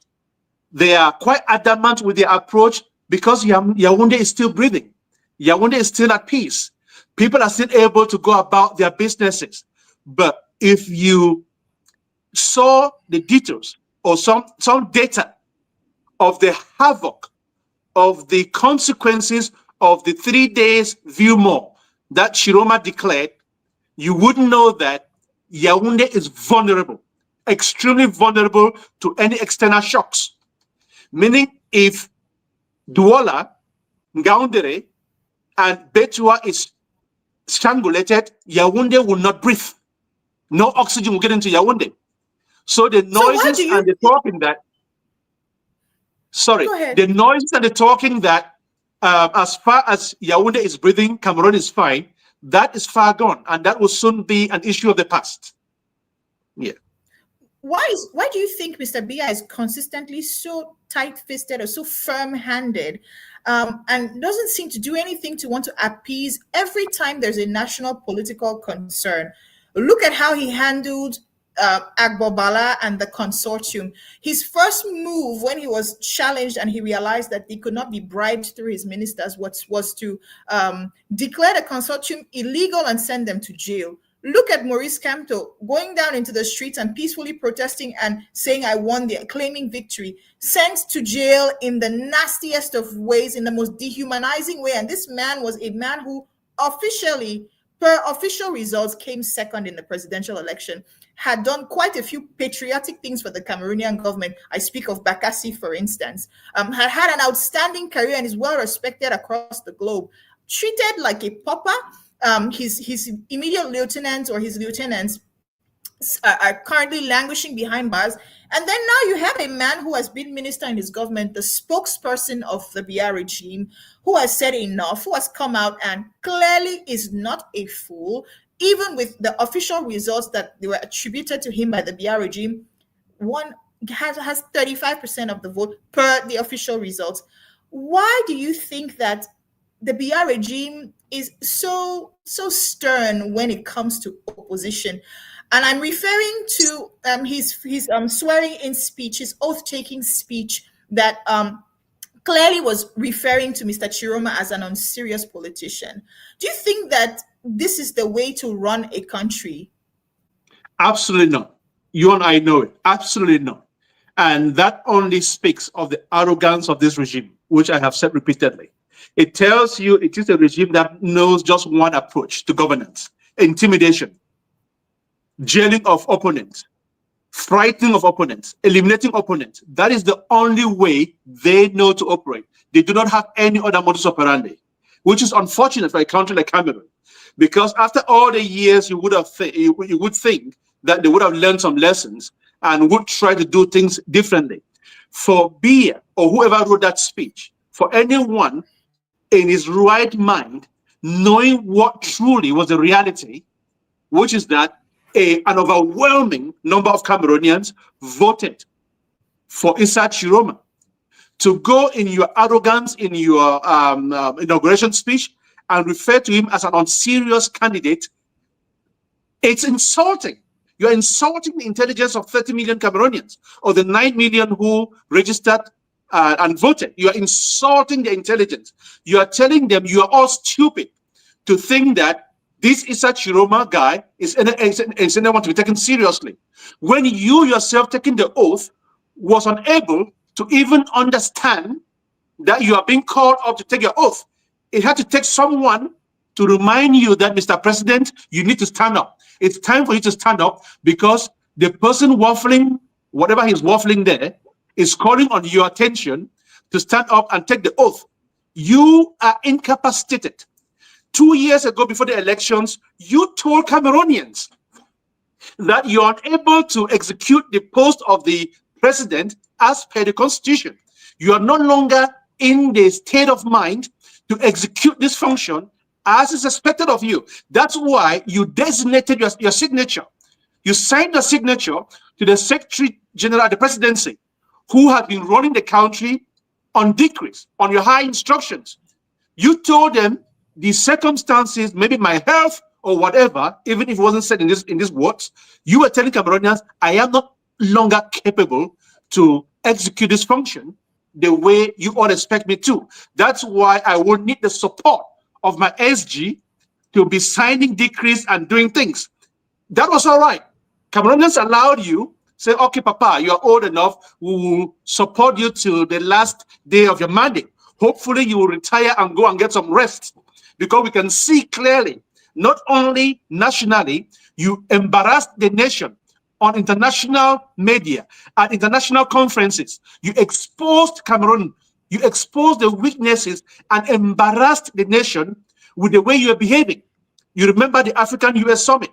they are quite adamant with their approach, because Yaoundé is still breathing. Yaoundé is still at peace. People are still able to go about their businesses. But if you saw the details or some data of the havoc, of the consequences of the 3 days view more that Tchiroma declared, you wouldn't know that Yaoundé is vulnerable, extremely vulnerable to any external shocks. Meaning, if Douala, Ngaoundéré, and Betua is strangulated, Yaoundé will not breathe. No oxygen will get into Yaoundé. So the noises and the talking that, the noises and the talking that as far as Yaoundé is breathing, Cameroon is fine, that is far gone, and that will soon be an issue of the past. Yeah. Why do you think Mr. Biya is consistently so tight-fisted or so firm-handed, and doesn't seem to do anything to want to appease every time there's a national political concern? Look at how he handled Agbobala and the consortium. His first move when he was challenged and he realized that he could not be bribed through his ministers was to declare the consortium illegal and send them to jail. Look at Maurice Kamto going down into the streets and peacefully protesting and saying, I won, claiming victory, sent to jail in the nastiest of ways, in the most dehumanizing way. And this man was a man who officially, per official results, came second in the presidential election, had done quite a few patriotic things for the Cameroonian government. I speak of Bakassi, for instance, had an outstanding career and is well respected across the globe, treated like a pauper. His immediate lieutenants or his lieutenants are currently languishing behind bars. And then now you have a man who has been minister in his government, the spokesperson of the Biya regime, who has said enough, who has come out and clearly is not a fool. Even with the official results that they were attributed to him by the Biya regime, one has 35% of the vote per the official results. Why do you think that the Biya regime is so stern when it comes to opposition, and I'm referring to his swearing in speech, his oath taking speech that clearly was referring to Mr. Tchiroma as an unserious politician. Do you think that this is the way to run a country? Absolutely not. You and I know it. Absolutely not. And that only speaks of the arrogance of this regime, which I have said repeatedly. It tells you it is a regime that knows just one approach to governance: intimidation, jailing of opponents, frightening of opponents, eliminating opponents. That is the only way they know to operate. They do not have any other modus operandi, which is unfortunate for a country like Cameroon, because after all the years, you would think that they would have learned some lessons and would try to do things differently. For Biya, or whoever wrote that speech, for anyone in his right mind, knowing what truly was the reality, which is that an overwhelming number of Cameroonians voted for Issa Tchiroma, to go in your arrogance in your inauguration speech and refer to him as an unserious candidate, it's insulting. You're insulting the intelligence of 30 million Cameroonians, or the 9 million who registered and voted. You are insulting the intelligence. You are telling them you are all stupid to think that this Issa Tchiroma guy is anyone to be taken seriously, when you yourself, taking the oath, was unable to even understand that you are being called up to take your oath. It had to take someone to remind you that, Mr. President, you need to stand up. It's time for you to stand up, because the person waffling, whatever he's waffling there, is calling on your attention to stand up and take the oath. You are incapacitated. 2 years ago, before the elections, you told Cameroonians that you are unable to execute the post of the president as per the constitution. You are no longer in the state of mind to execute this function as is expected of you. That's why you designated your signature. You signed the signature to the Secretary General of the Presidency, who had been running the country on decrees, on your high instructions. You told them the circumstances, maybe my health or whatever, even if it wasn't said in these words, you were telling Cameroonians, I am not longer capable to execute this function the way you all expect me to. That's why I will need the support of my SG to be signing decrees and doing things. That was all right. Cameroonians allowed you, say, okay, Papa, you're old enough, we will support you till the last day of your mandate. Hopefully you will retire and go and get some rest, because we can see clearly, not only nationally, you embarrassed the nation on international media, at international conferences. You exposed Cameroon, you exposed the weaknesses and embarrassed the nation with the way you are behaving. You remember the African-US summit,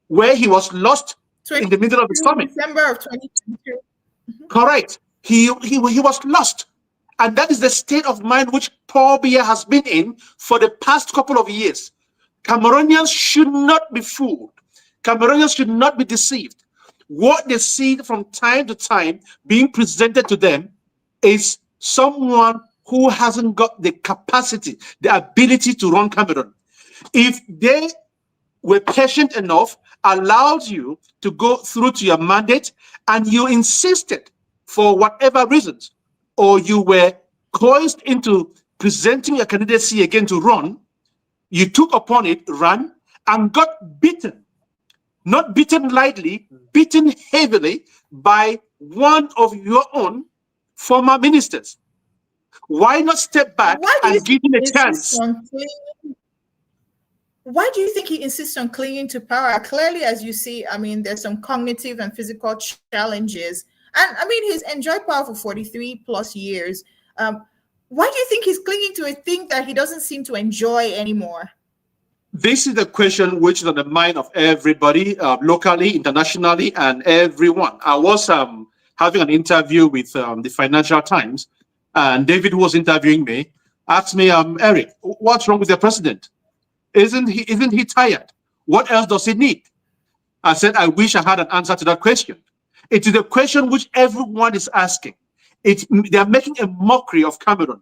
where he was lost in the middle of the summit. December of 2022. Correct. He was lost. And that is the state of mind which Paul Biya has been in for the past couple of years. Cameroonians should not be fooled. Cameroonians should not be deceived. What they see from time to time being presented to them is someone who hasn't got the capacity, the ability to run Cameroon. If they were patient enough, allowed you to go through to your mandate, and you insisted for whatever reasons, or you were coerced into presenting your candidacy again to run, you took upon it, ran, and got beaten. Not beaten lightly, beaten heavily by one of your own former ministers. Why not step back and give him a chance? Why do you think he insists on clinging to power? Clearly, as you see, I mean, there's some cognitive and physical challenges. And I mean, he's enjoyed power for 43 plus years. Why do you think he's clinging to a thing that he doesn't seem to enjoy anymore? This is the question which is on the mind of everybody, locally, internationally, and everyone. I was having an interview with the Financial Times, and David, who was interviewing me, asked me, Eric, what's wrong with the president? Isn't he tired? What else does he need? I said, I wish I had an answer to that question. It is a question which everyone is asking. They are making a mockery of Cameroon,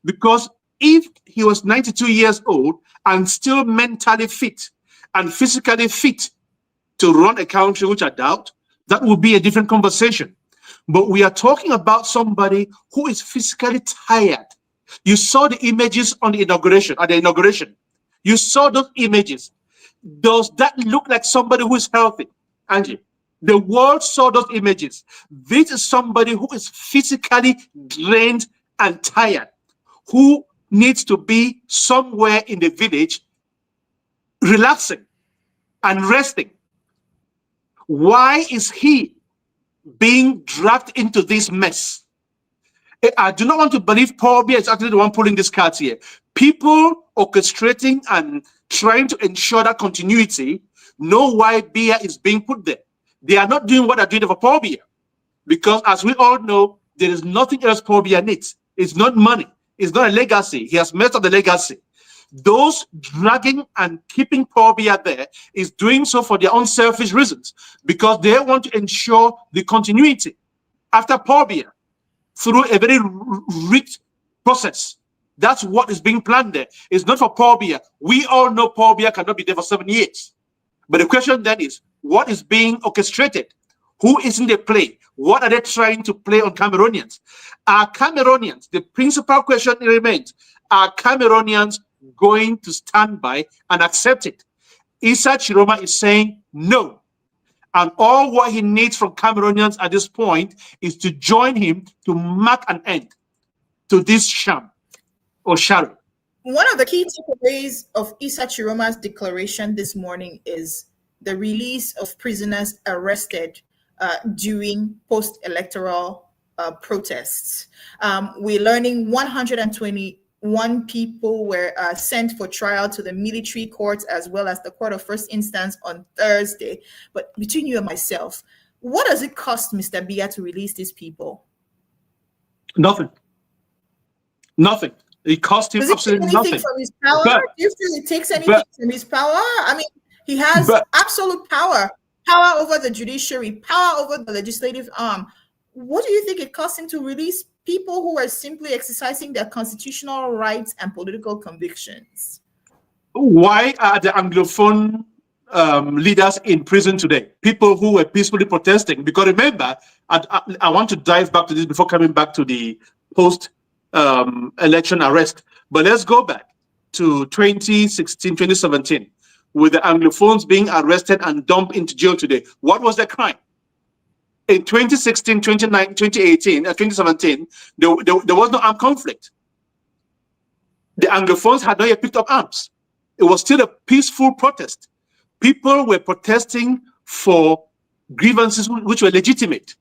because if he was 92 years old and still mentally fit and physically fit to run a country, which I doubt, that would be a different conversation. But we are talking about somebody who is physically tired. You saw the images on the inauguration, at the inauguration. You saw those images. Does that look like somebody who is healthy, Angie? The world saw those images. This is somebody who is physically drained and tired, who needs to be somewhere in the village relaxing and resting. Why is he being dragged into this mess? I do not want to believe Paul Biya is actually the one pulling this cards here. People orchestrating and trying to ensure that continuity know why Biya is being put there. They are not doing what they're doing for Paul Biya, because as we all know, there is nothing else Paul Biya needs. It's not money. It's not a legacy. He has messed up the legacy. Those dragging and keeping Paul Biya there is doing so for their own selfish reasons, because they want to ensure the continuity after Paul Biya through a very rigged process. That's what is being planned there. It's not for Paul Biya. We all know Paul Biya cannot be there for 7 years. But the question then is, what is being orchestrated? Who is in the play? What are they trying to play on Cameroonians? Are Cameroonians, the principal question remains, are Cameroonians going to stand by and accept it? Issa Tchiroma is saying no. And all what he needs from Cameroonians at this point is to join him to mark an end to this sham or shadow. One of the key takeaways of Issa Tchiroma's declaration this morning is the release of prisoners arrested during post-electoral protests. We're learning 121 people were sent for trial to the military courts as well as the court of first instance on Thursday. But between you and myself, what does it cost Mr. Biya to release these people? Nothing. Nothing. It cost him absolutely nothing. Does it take anything from his power? Do you feel it takes anything from his power? I mean, he has absolute power over the judiciary, power over the legislative arm. What do you think it costs him to release people who are simply exercising their constitutional rights and political convictions? Why are the Anglophone leaders in prison today? People who were peacefully protesting. Because remember, I want to dive back to this before coming back to the post-election arrest. But let's go back to 2016, 2017, with the Anglophones being arrested and dumped into jail today. What was their crime? In 2016, 2018, 2017, there was no armed conflict. The Anglophones had not yet picked up arms. It was still a peaceful protest. People were protesting for grievances which were legitimate.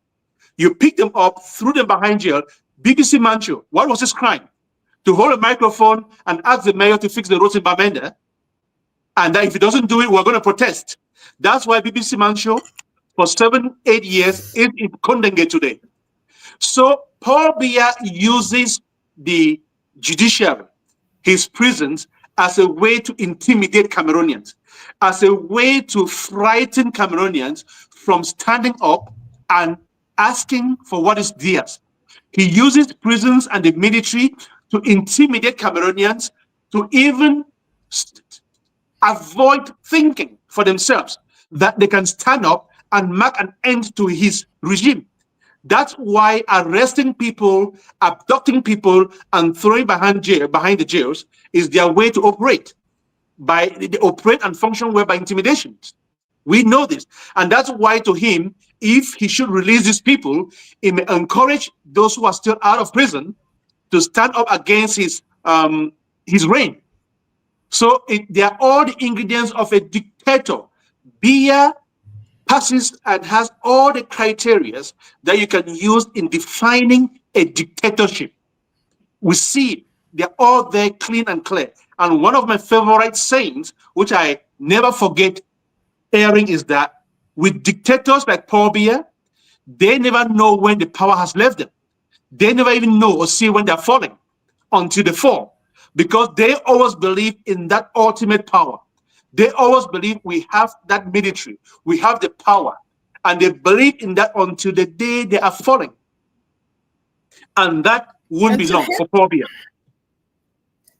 You picked them up, threw them behind jail. BBC Mancho, what was his crime? To hold a microphone and ask the mayor to fix the roads in Bamenda, and that if he doesn't do it, we're going to protest. That's why BBC Mancho, for 7-8 years, is in Kondenge today. So Paul Biya uses the judiciary, his prisons, as a way to intimidate Cameroonians, as a way to frighten Cameroonians from standing up and asking for what is theirs. He uses prisons and the military to intimidate Cameroonians, to even avoid thinking for themselves that they can stand up and mark an end to his regime. That's why arresting people, abducting people, and throwing behind the jails is their way to operate. They operate and function well by intimidation. We know this. And that's why to him, if he should release these people, he may encourage those who are still out of prison to stand up against his reign. So they are all the ingredients of a dictator. Biya passes and has all the criteria that you can use in defining a dictatorship. We see they're all there clean and clear. And one of my favorite sayings, which I never forget airing, is that with dictators like Paul Biya, they never know when the power has left them. They never even know or see when they're falling until they fall, because they always believe in that ultimate power. They always believe we have that military, we have the power, and they believe in that until the day they are falling. And that won't be long for Paul Biya.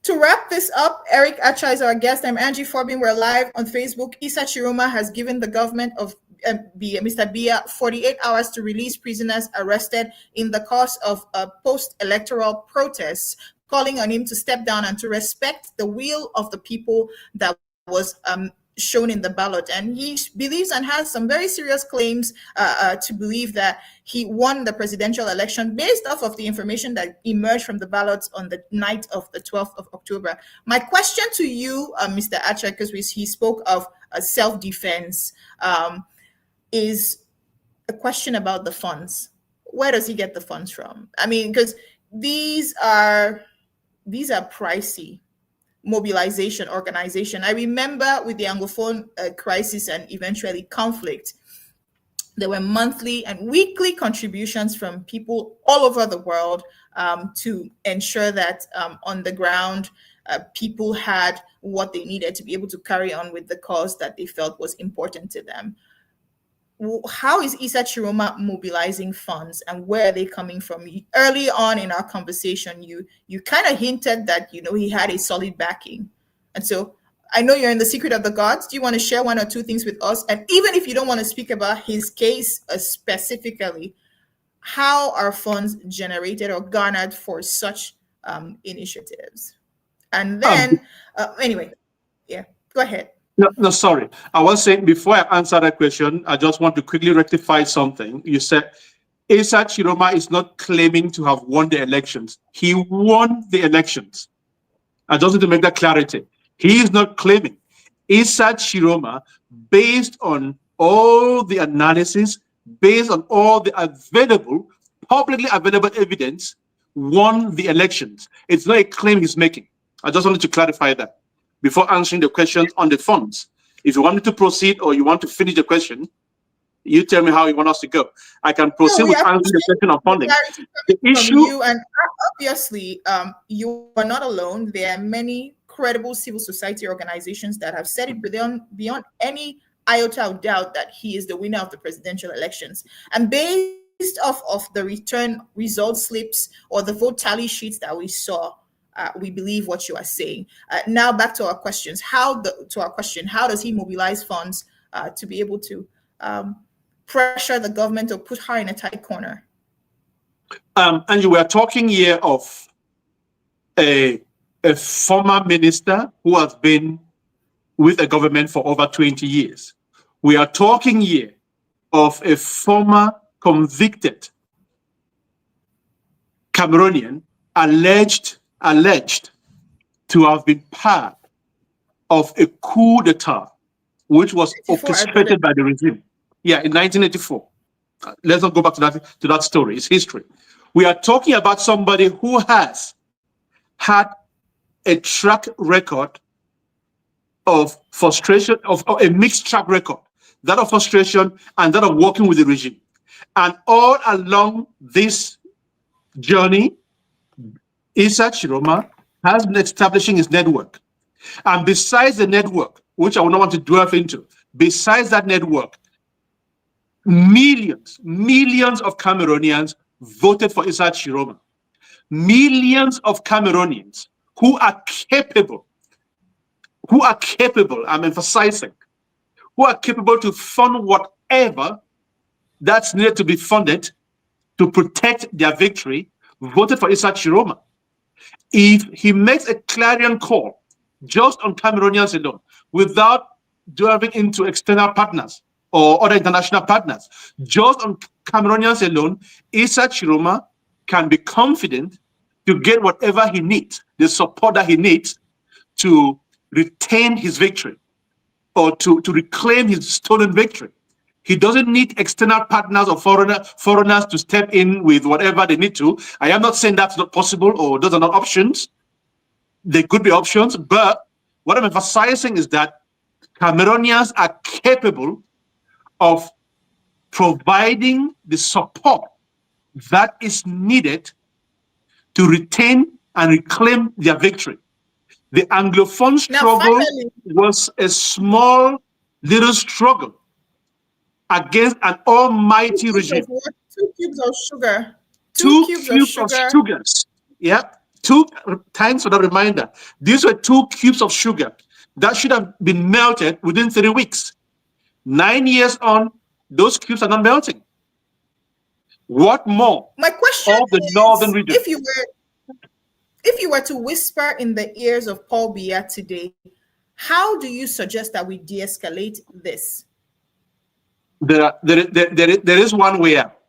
To wrap this up, Eric Acha is our guest. I'm Angie Forbin. We're live on Facebook. Issa Tchiroma has given the government of Mr. Biya 48 hours to release prisoners arrested in the course of post-electoral protests, calling on him to step down and to respect the will of the people that was shown in the ballot. And he believes and has some very serious claims to believe that he won the presidential election based off of the information that emerged from the ballots on the night of the 12th of October. My question to you, Mr. Acha, because he spoke of self-defense, is a question about the funds. Where does he get the funds from? I mean, because these are pricey mobilization organization. I remember with the Anglophone crisis and eventually conflict, there were monthly and weekly contributions from people all over the world to ensure that on the ground, people had what they needed to be able to carry on with the cause that they felt was important to them. How is Issa Tchiroma mobilizing funds, and where are they coming from? Early on in our conversation, you kind of hinted that he had a solid backing, and so I know you're in the secret of the gods. Do you want to share one or two things with us? And even if you don't want to speak about his case specifically, how are funds generated or garnered for such initiatives? And then, anyway, yeah, go ahead. No, sorry. I was saying before I answer that question, I just want to quickly rectify something. You said Issa Tchiroma is not claiming to have won the elections. He won the elections. I just need to make that clarity. He is not claiming. Issa Tchiroma, based on all the analysis, based on all the publicly available evidence, won the elections. It's not a claim he's making. I just wanted to clarify that before answering the questions on the funds. If you want me to proceed or you want to finish the question, you tell me how you want us to go. I can proceed with answering the question on funding. The issue, you, and obviously, you are not alone. There are many credible civil society organizations that have said it beyond any iota of doubt that he is the winner of the presidential elections. And based off of the return result slips or the vote tally sheets that we saw, we believe what you are saying. Now back to our questions. How does he mobilize funds to be able to pressure the government or put her in a tight corner? and you were talking here of a former minister who has been with the government for over 20 years. We are talking here of a former convicted Cameroonian alleged to have been part of a coup d'etat, which was orchestrated by the regime. Yeah, in 1984. Let's not go back to that story. It's history. We are talking about somebody who has had a track record of frustration, of a mixed track record, that of frustration and that of working with the regime. And all along this journey, Issa Tchiroma has been establishing his network. And besides the network, which I would not want to delve into, besides that network, millions of Cameroonians voted for Issa Tchiroma. Millions of Cameroonians who are capable, I'm emphasizing, who are capable to fund whatever that's needed to be funded to protect their victory, voted for Issa Tchiroma. If he makes a clarion call just on Cameroonians alone, without delving into external partners or other international partners, just on Cameroonians alone, Issa Tchiroma can be confident to get whatever he needs, the support that he needs to retain his victory or to reclaim his stolen victory. He doesn't need external partners or foreigners to step in with whatever they need to. I am not saying that's not possible or those are not options. They could be options, but what I'm emphasizing is that Cameroonians are capable of providing the support that is needed to retain and reclaim their victory. The Anglophone struggle was a small little struggle against an almighty regime. 2 cubes of sugar. Two cubes of sugars. Yeah. Thanks for the reminder. These were 2 cubes of sugar that should have been melted within 3 weeks. 9 years on, those cubes are not melting. What more? My question of the is, northern region? if you were to whisper in the ears of Paul Biya today, how do you suggest that we de-escalate this? There is one way out.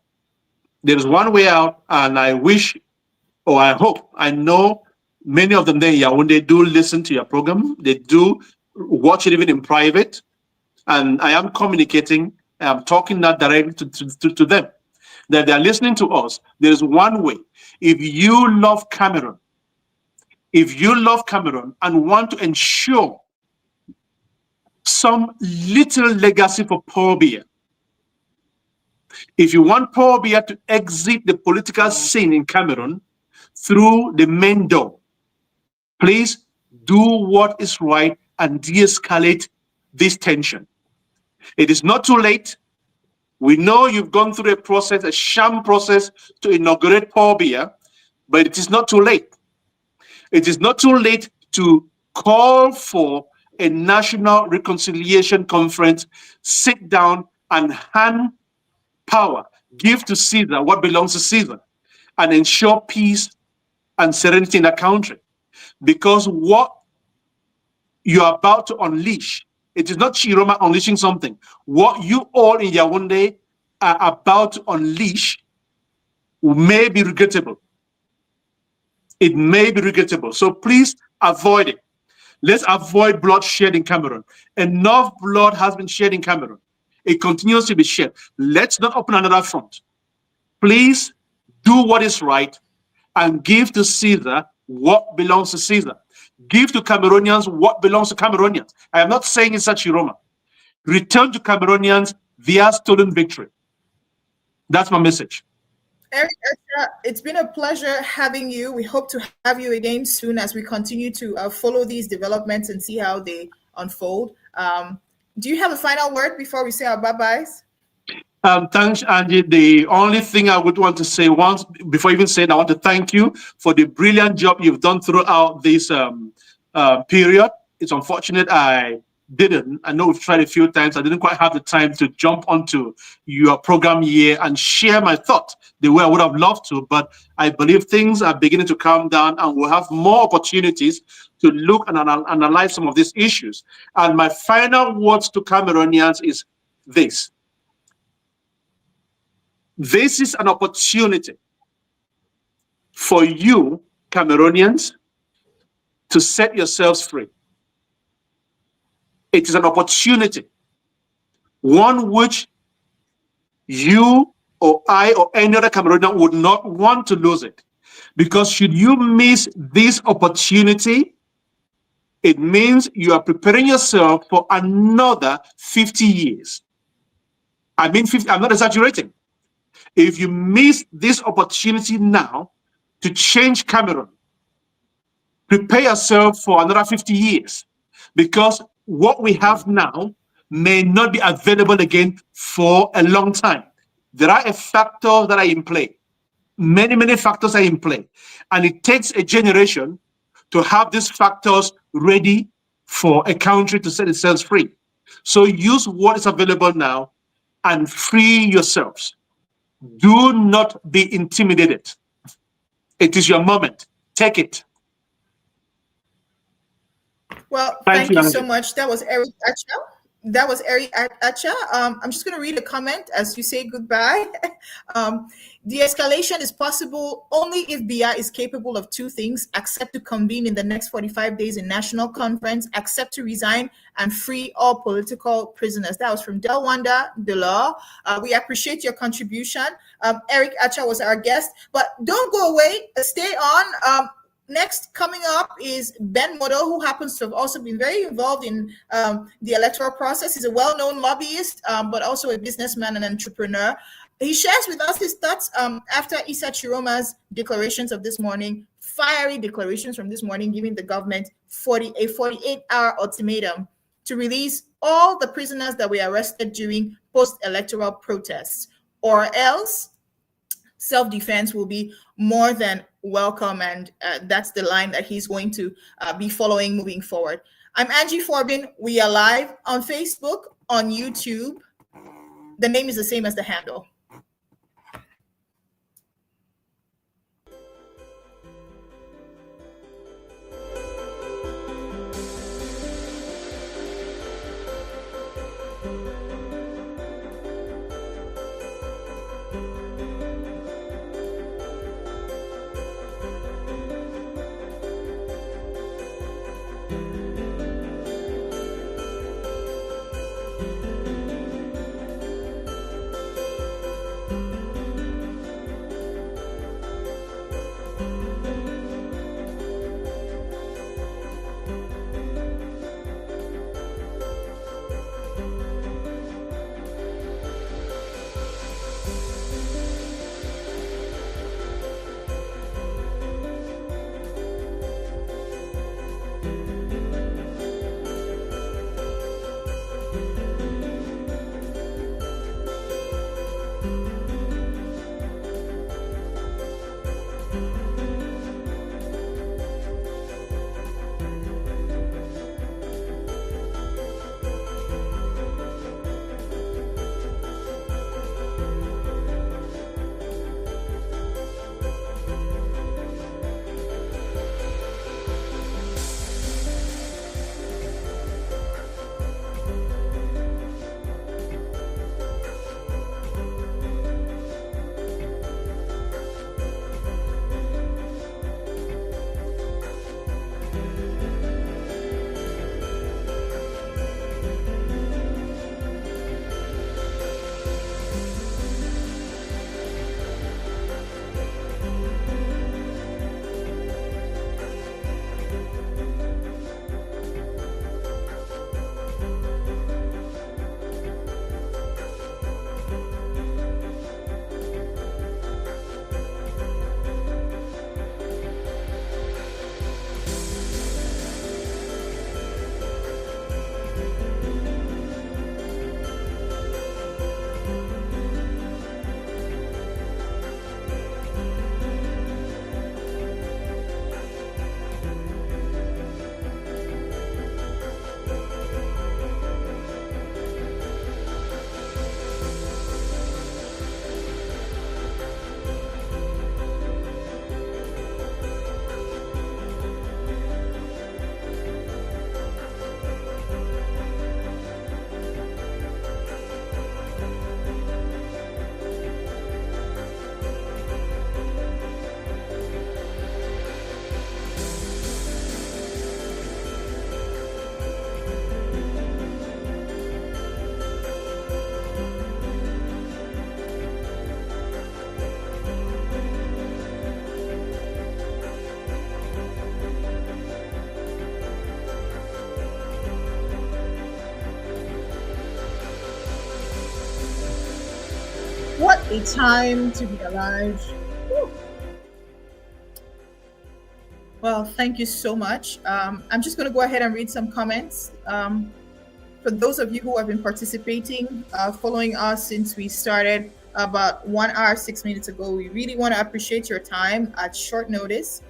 There is one way out, and I wish, or I hope, I know many of them there, when they do listen to your program, they do watch it even in private, and I am communicating, I'm talking now directly to them, that they are listening to us. There is one way. If you love Cameroon, and want to ensure some little legacy for Paul Biya, if you want Paul Biya to exit the political scene in Cameroon through the main door, please do what is right and de-escalate this tension. It is not too late. We know you've gone through a process, a sham process, to inaugurate Paul Biya, but it is not too late. It is not too late to call for a national reconciliation conference, sit down and hand power, give to Caesar what belongs to Caesar, and ensure peace and serenity in the country. Because what you're about to unleash, it is not Tchiroma unleashing something. What you all in Yaoundé are about to unleash may be regrettable. It may be regrettable. So please avoid it. Let's avoid bloodshed in Cameroon. Enough blood has been shed in Cameroon. It continues to be shed. Let's not open another front. Please do what is right and give to Caesar what belongs to Caesar. Give to Cameroonians what belongs to Cameroonians. I am not saying it's such Tchiroma. Return to Cameroonians their stolen victory. That's my message. Eric, it's been a pleasure having you. We hope to have you again soon as we continue to follow these developments and see how they unfold. Do you have a final word before we say our bye-byes? Thanks, Angie. The only thing I would want to say before even saying, I want to thank you for the brilliant job you've done throughout this period. It's unfortunate I know we've tried a few times. I didn't quite have the time to jump onto your program here and share my thoughts the way I would have loved to, but I believe things are beginning to calm down and we'll have more opportunities to look and analyze some of these issues. And my final words to Cameroonians is this. This is an opportunity for you, Cameroonians, to set yourselves free. It is an opportunity, one which you or I or any other Cameroonian would not want to lose it. Because should you miss this opportunity, it means you are preparing yourself for another 50 years. I mean, 50, I'm not exaggerating. If you miss this opportunity now to change Cameroon, prepare yourself for another 50 years, because what we have now may not be available again for a long time. There are factors that are in play. Many factors are in play. And it takes a generation to have these factors ready for a country to set itself free. So use what is available now and free yourselves. Do not be intimidated. It is your moment. Take it. Well, thank you so much. That was Eric Acha. I'm just going to read a comment as you say goodbye. De-escalation is possible only if Biya is capable of 2 things: accept to convene in the next 45 days in national conference, accept to resign, and free all political prisoners. That was from Delwanda Delor. We appreciate your contribution. Eric Acha was our guest, but don't go away. Stay on. Next, coming up is Ben Modo, who happens to have also been very involved in the electoral process. He's a well-known lobbyist, but also a businessman and entrepreneur. He shares with us his thoughts after Issa Tchiroma's declarations of this morning, fiery declarations from this morning, giving the government a 48-hour ultimatum to release all the prisoners that were arrested during post-electoral protests, or else self-defense will be more than welcome, and that's the line that he's going to be following moving forward. I'm Angie Forbin. We are live on Facebook, on YouTube. The name is the same as the handle. What a time to be alive. Whew. Well, thank you so much. I'm just going to go ahead and read some comments. For those of you who have been participating, following us since we started about 1 hour, 6 minutes ago, we really want to appreciate your time at short notice.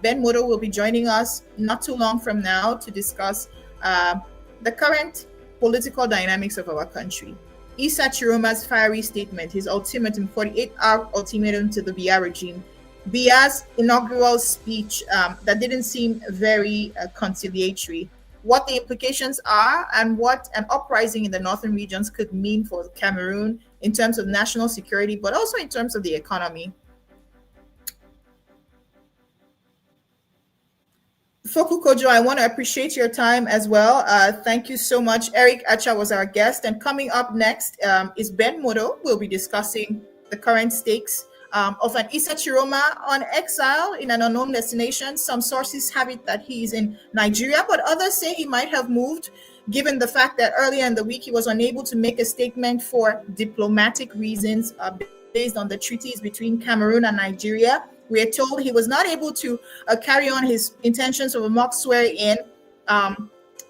Ben Modo will be joining us not too long from now to discuss the current political dynamics of our country. Issa Tchiroma's fiery statement, his ultimatum, 48-hour ultimatum to the Biya regime. Biya's inaugural speech that didn't seem very conciliatory. What the implications are and what an uprising in the northern regions could mean for Cameroon in terms of national security, but also in terms of the economy. Foku Kojo, I want to appreciate your time as well. Thank you so much. Eric Acha was our guest. And coming up next is Ben Modo. We'll be discussing the current stakes of an Issa Tchiroma on exile in an unknown destination. Some sources have it that he is in Nigeria, but others say he might have moved, given the fact that earlier in the week he was unable to make a statement for diplomatic reasons based on the treaties between Cameroon and Nigeria. We are told he was not able to carry on his intentions of a mock swear-in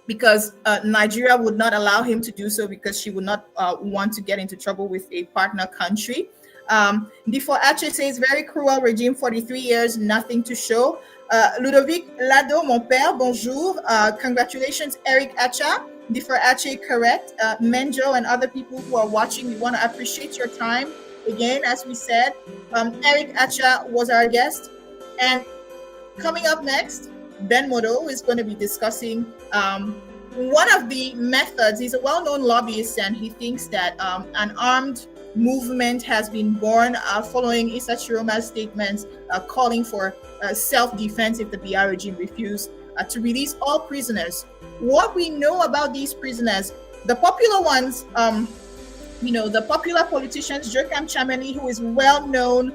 because Nigeria would not allow him to do so because she would not want to get into trouble with a partner country. Before Acha says, very cruel regime, 43 years, nothing to show. Ludovic Lado, mon père, bonjour. Congratulations, Eric Acha. Before Acha, correct. Menjo and other people who are watching, we want to appreciate your time. Again, as we said, Eric Acha was our guest. And coming up next, Ben Modo is going to be discussing one of the methods. He's a well-known lobbyist, and he thinks that an armed movement has been born following Issa Tchiroma's statements calling for self-defense if the Biya regime refused to release all prisoners. What we know about these prisoners, the popular ones, the popular politicians, Joachim Chameli, who is well known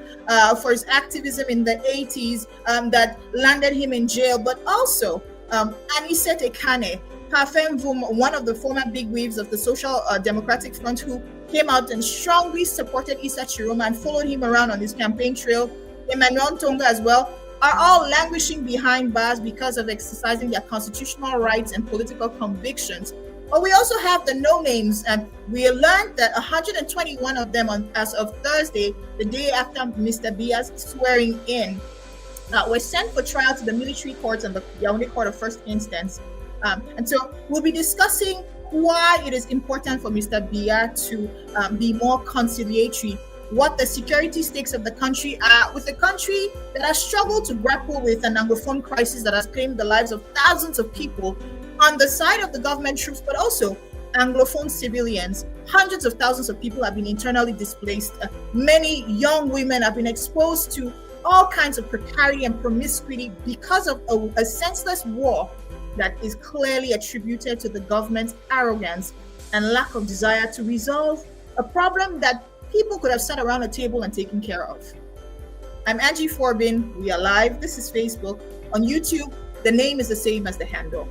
for his activism in the 80s that landed him in jail, but also Anisette Ekane, Parfum Voum, one of the former bigwigs of the Social Democratic Front, who came out and strongly supported Issa Tchiroma and followed him around on his campaign trail, Emmanuel Tonga as well, are all languishing behind bars because of exercising their constitutional rights and political convictions. But we also have the no-names, and we learned that 121 of them, as of Thursday, the day after Mr. Biya's swearing in, were sent for trial to the military courts and the Yaoundé Court of First Instance. And so we'll be discussing why it is important for Mr. Biya to be more conciliatory, what the security stakes of the country are, with a country that has struggled to grapple with an Anglophone crisis that has claimed the lives of thousands of people on the side of the government troops, but also Anglophone civilians. Hundreds of thousands of people have been internally displaced. Many young women have been exposed to all kinds of precarity and promiscuity because of a senseless war that is clearly attributed to the government's arrogance and lack of desire to resolve a problem that people could have sat around a table and taken care of. I'm Angie Forbin. We are live. This is Facebook. On YouTube, the name is the same as the handle.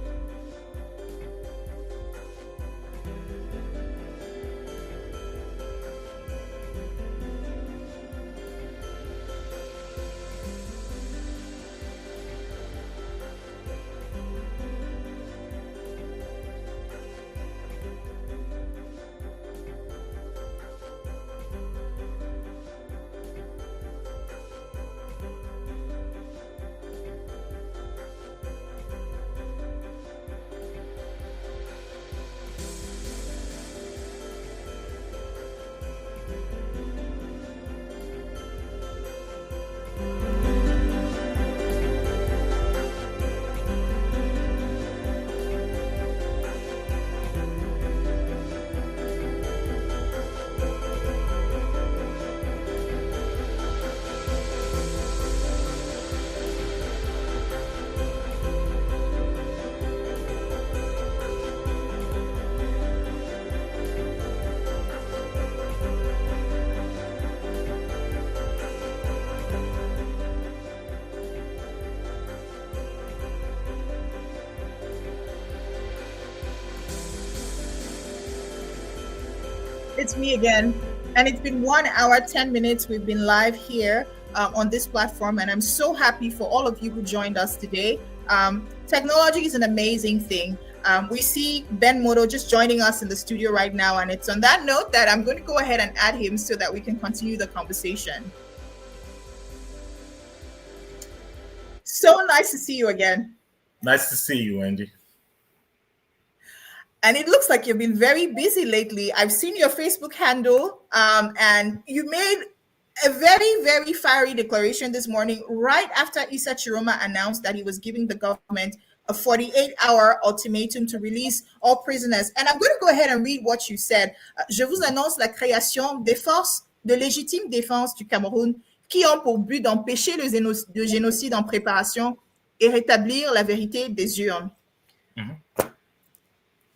It's me again, and it's been 1 hour, 10 minutes. We've been live here on this platform, and I'm so happy for all of you who joined us today. Technology is an amazing thing. We see Ben Modo just joining us in the studio right now, and it's on that note that I'm going to go ahead and add him so that we can continue the conversation. So nice to see you again. Nice to see you, Andy. And it looks like you've been very busy lately. I've seen your Facebook handle, and you made a very, very fiery declaration this morning, right after Issa Tchiroma announced that he was giving the government a 48-hour ultimatum to release all prisoners. And I'm going to go ahead and read what you said. Je vous annonce la création des forces de légitime défense du Cameroun qui ont pour but d'empêcher le génocide en préparation et rétablir la vérité des urnes. Mm-hmm.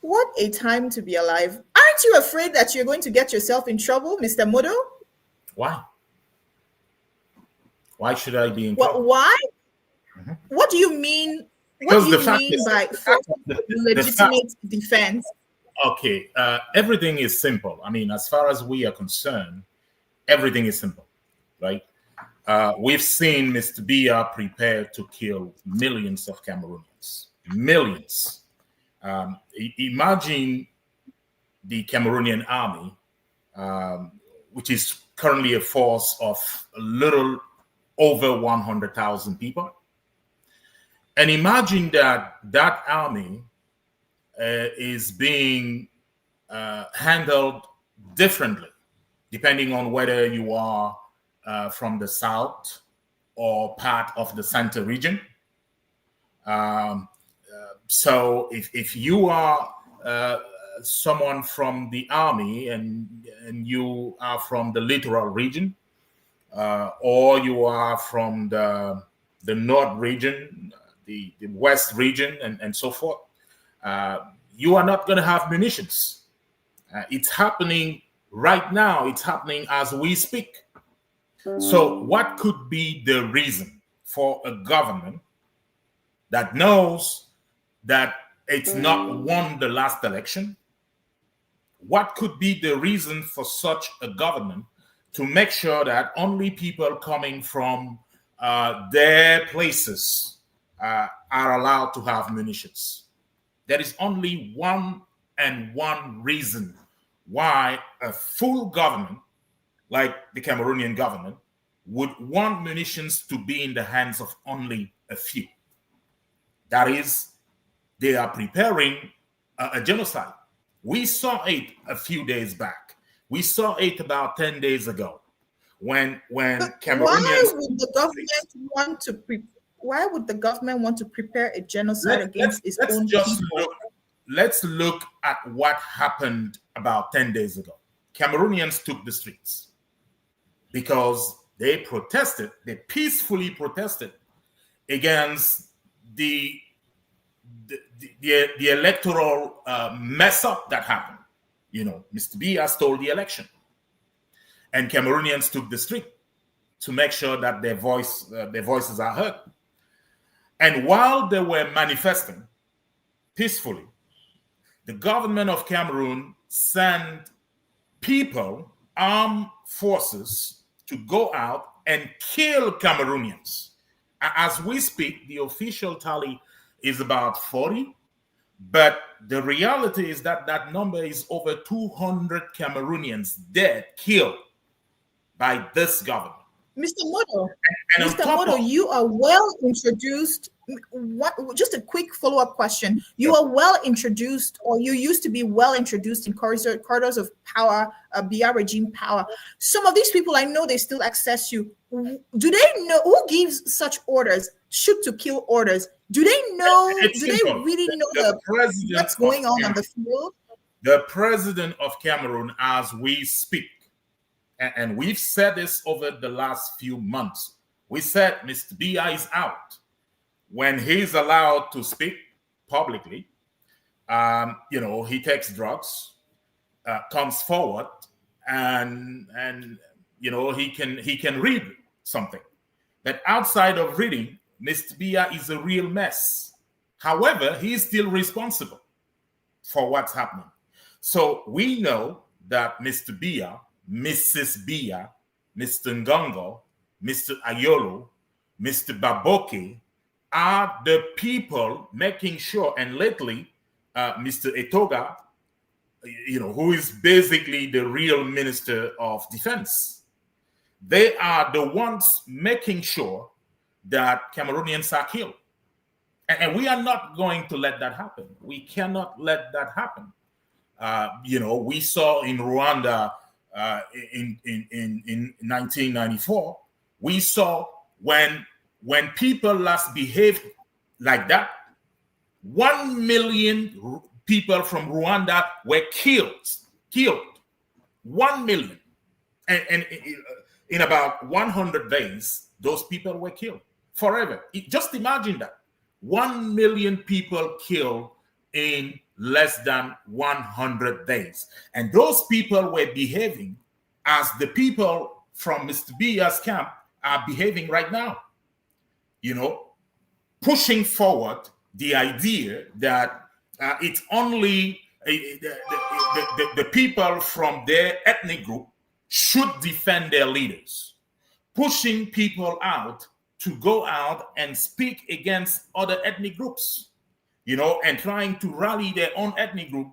What a time to be alive. Aren't you afraid that you're going to get yourself in trouble, Mr. Modo? Why? Why should I be in trouble? Why? Mm-hmm. What do you mean? What do you mean by legitimate defense? Okay, everything is simple. I mean, as far as we are concerned, everything is simple, right? We've seen Mr. Biya prepare to kill millions of Cameroonians. Millions. Imagine the Cameroonian army, which is currently a force of a little over 100,000 people. And imagine that that army is being handled differently, depending on whether you are from the south or part of the center region. So if you are someone from the army and you are from the littoral region, or you are from the north region, the west region, and so forth, you are not going to have munitions. It's happening right now. It's happening as we speak. So what could be the reason for a government that knows that it's not won the last election? What could be the reason for such a government to make sure that only people coming from their places are allowed to have munitions? There is only one reason why a full government, like the Cameroonian government, would want munitions to be in the hands of only a few. That is, they are preparing a genocide. We saw it a few days back. We saw it about 10 days ago when Cameroonians. Why would the government want to prepare a genocide against its own people? Let's look at what happened about 10 days ago. Cameroonians took the streets because they protested, they peacefully protested against the electoral mess up that happened. You know, Mr. Biya stole the election, and Cameroonians took the street to make sure that their voices are heard. And while they were manifesting peacefully, the government of Cameroon sent people, armed forces, to go out and kill Cameroonians. As we speak, the official tally is about 40, but the reality is that that number is over 200 Cameroonians dead, killed by this government. Mr. Modo, you are well introduced. Just a quick follow-up question. You are well introduced, or you used to be well introduced in corridors of power, Biya regime power. Some of these people, I know they still access you. Do they know who gives such orders, shoot to kill orders? Do they know? Do they really know what's going on the field? The president of Cameroon, as we speak, and we've said this over the last few months, we said Mr. Biya is out. When he's allowed to speak publicly, he takes drugs, comes forward, and he can read something. But outside of reading, Mr. Biya is a real mess. However, he is still responsible for what's happening. So we know that Mr. Biya, Mrs. Biya, Mr. Ngongo, Mr. Ayolo, Mr. Baboke are the people making sure, and lately, Mr. Etoga, who is basically the real Minister of Defense, they are the ones making sure that Cameroonians are killed. And we are not going to let that happen. We cannot let that happen. We saw in Rwanda in 1994, we saw when people last behaved like that, 1 million people from Rwanda were killed. 1 million. And in about 100 days, those people were killed forever. Just imagine that. 1 million people killed in less than 100 days. And those people were behaving as the people from Mr. Biya's camp are behaving right now. Pushing forward the idea that it's only the people from their ethnic group should defend their leaders. Pushing people out to go out and speak against other ethnic groups, and trying to rally their own ethnic group,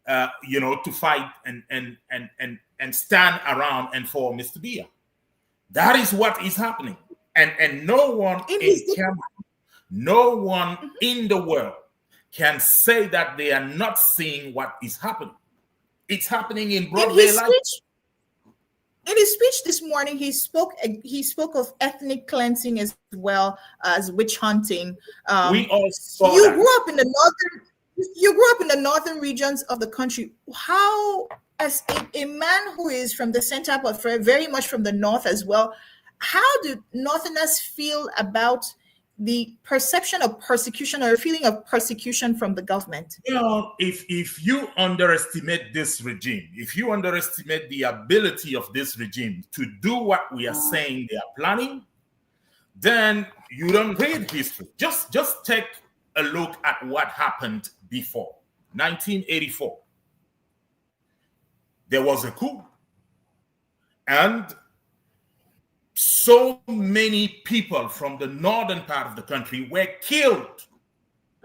to fight and and stand around and for Mr. Biya. That is what is happening. And no one in Cameroon, no one in the world can say that they are not seeing what is happening. It's happening in broad daylight. In his speech this morning, he spoke of ethnic cleansing as well as witch hunting. We all saw you that. grew up in the northern. You grew up in the northern regions of the country. How, as a man who is from the center, but very much from the north as well, how do Northerners feel about the perception of persecution or feeling of persecution from the government? You know, if you underestimate this regime, if you underestimate the ability of this regime to do what we are saying they are planning, then you don't read history. Just take a look at what happened before 1984. There was a coup, and so many people from the northern part of the country were killed.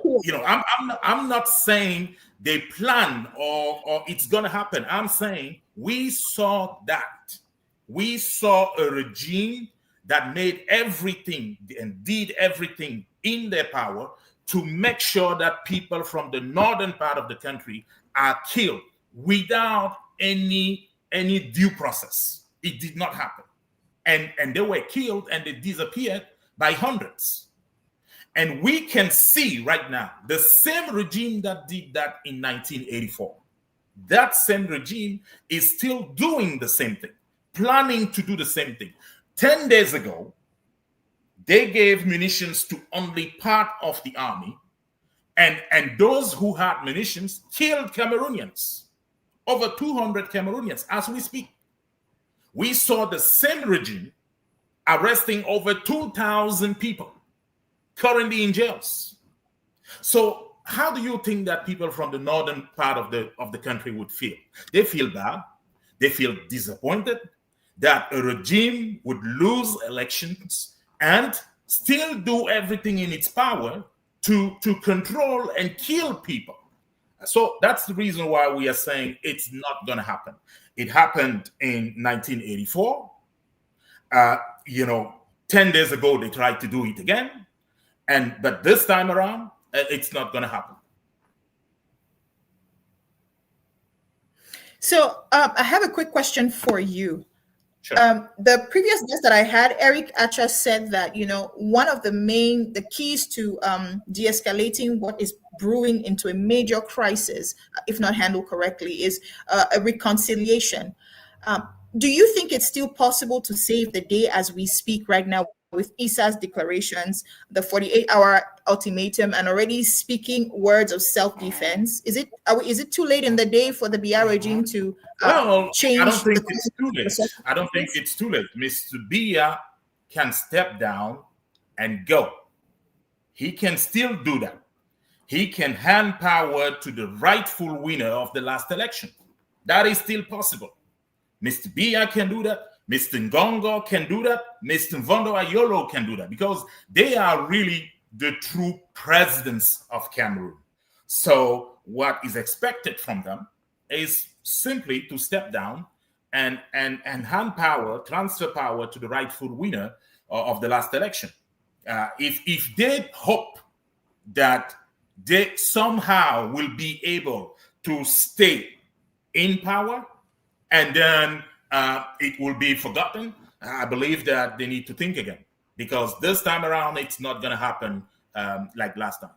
You know, I'm not saying they plan or it's gonna happen. I'm saying we saw that. We saw a regime that made everything and did everything in their power to make sure that people from the northern part of the country are killed without any due process. It did not happen. And they were killed and they disappeared by hundreds. And we can see right now the same regime that did that in 1984. That same regime is still doing the same thing, planning to do the same thing. 10 days ago, they gave munitions to only part of the army, and those who had munitions killed Cameroonians, over 200 Cameroonians as we speak. We saw the same regime arresting over 2,000 people currently in jails. So how do you think that people from the northern part of the country would feel? They feel bad. They feel disappointed that a regime would lose elections and still do everything in its power to control and kill people. So that's the reason why we are saying it's not going to happen. It happened in 1984. 10 days ago, they tried to do it again. But this time around, it's not going to happen. So I have a quick question for you. Sure. The previous guest that I had, Eric Acha, said that, one of the keys to de-escalating what is brewing into a major crisis, if not handled correctly, is a reconciliation. Do you think it's still possible to save the day as we speak right now with Issa's declarations, the 48-hour ultimatum, and already speaking words of self-defense? Is it too late in the day for the Biya regime to change? I don't think it's too late. I don't think it's too late. Mr. Biya can step down and go. He can still do that. He can hand power to the rightful winner of the last election. That is still possible. Mr. Biya can do that. Mr. Ngongo can do that. Mr. Mvondo Ayolo can do that because they are really the true presidents of Cameroon. So what is expected from them is simply to step down and hand power, transfer power to the rightful winner of the last election. If they hope that they somehow will be able to stay in power and then it will be forgotten, I believe that they need to think again, because this time around, it's not going to happen like last time.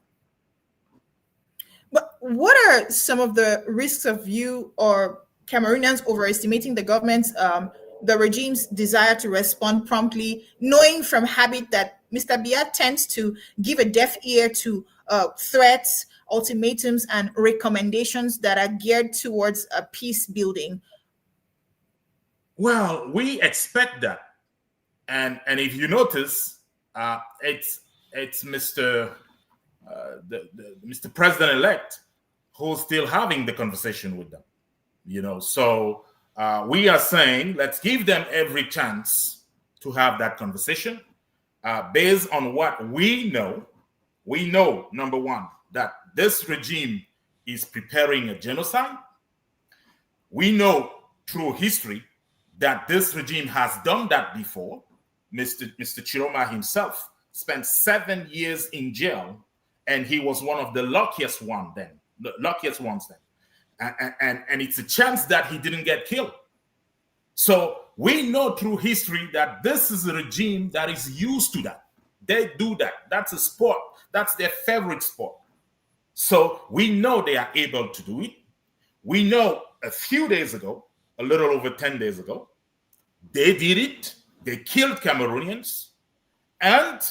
But what are some of the risks of you or Cameroonians overestimating the government's, the regime's desire to respond promptly, knowing from habit that Mr. Biya tends to give a deaf ear to threats, ultimatums, and recommendations that are geared towards peace building? Well, we expect that, and if you notice, it's Mr. Mr. President-elect who's still having the conversation with them. So we are saying let's give them every chance to have that conversation based on what we know. We know, number one, that this regime is preparing a genocide. We know through history that this regime has done that before. Mr. Tchiroma himself spent 7 years in jail, and he was one of the luckiest ones then. And it's a chance that he didn't get killed. So we know through history that this is a regime that is used to that. They do that. That's a sport. That's their favorite sport. So we know they are able to do it. We know a few days ago, a little over 10 days ago, they did it. They killed Cameroonians. And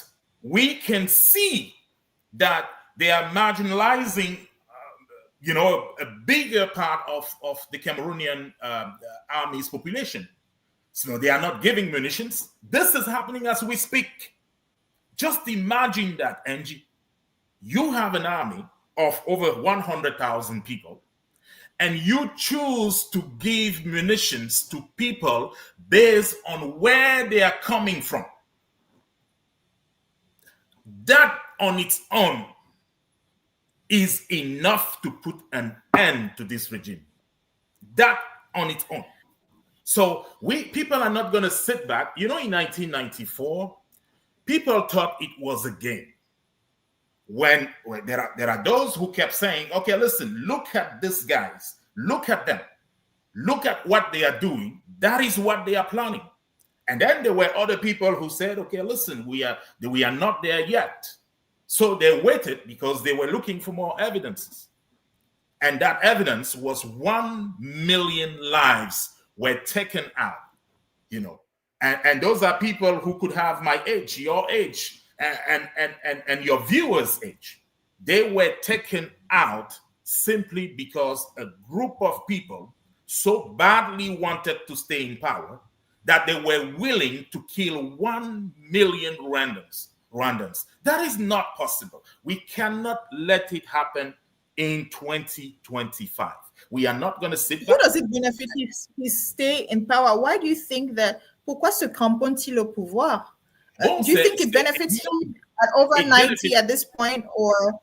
we can see that they are marginalizing a bigger part of the Cameroonian army's population. So they are not giving munitions. This is happening as we speak. Just imagine that, Angie. You have an army of over 100,000 people, and you choose to give munitions to people based on where they are coming from. That on its own is enough to put an end to this regime. That on its own. So people are not going to sit back. In 1994, people thought it was a game. When there are those who kept saying, okay, listen, look at these guys. Look at them. Look at what they are doing. That is what they are planning. And then there were other people who said, okay, listen, we are not there yet. So they waited because they were looking for more evidences. And that evidence was 1 million lives were taken out, And those are people who could have my age, your age, and your viewers' age. They were taken out simply because a group of people so badly wanted to stay in power that they were willing to kill 1 million Rwandans. That is not possible. We cannot let it happen in 2025. We are not going to sit back. Who does it benefit if he stay in power? Why do you think that? Pourquoi se cramponne-t-il au pouvoir? Do you think it benefits him at over 90 at this point, or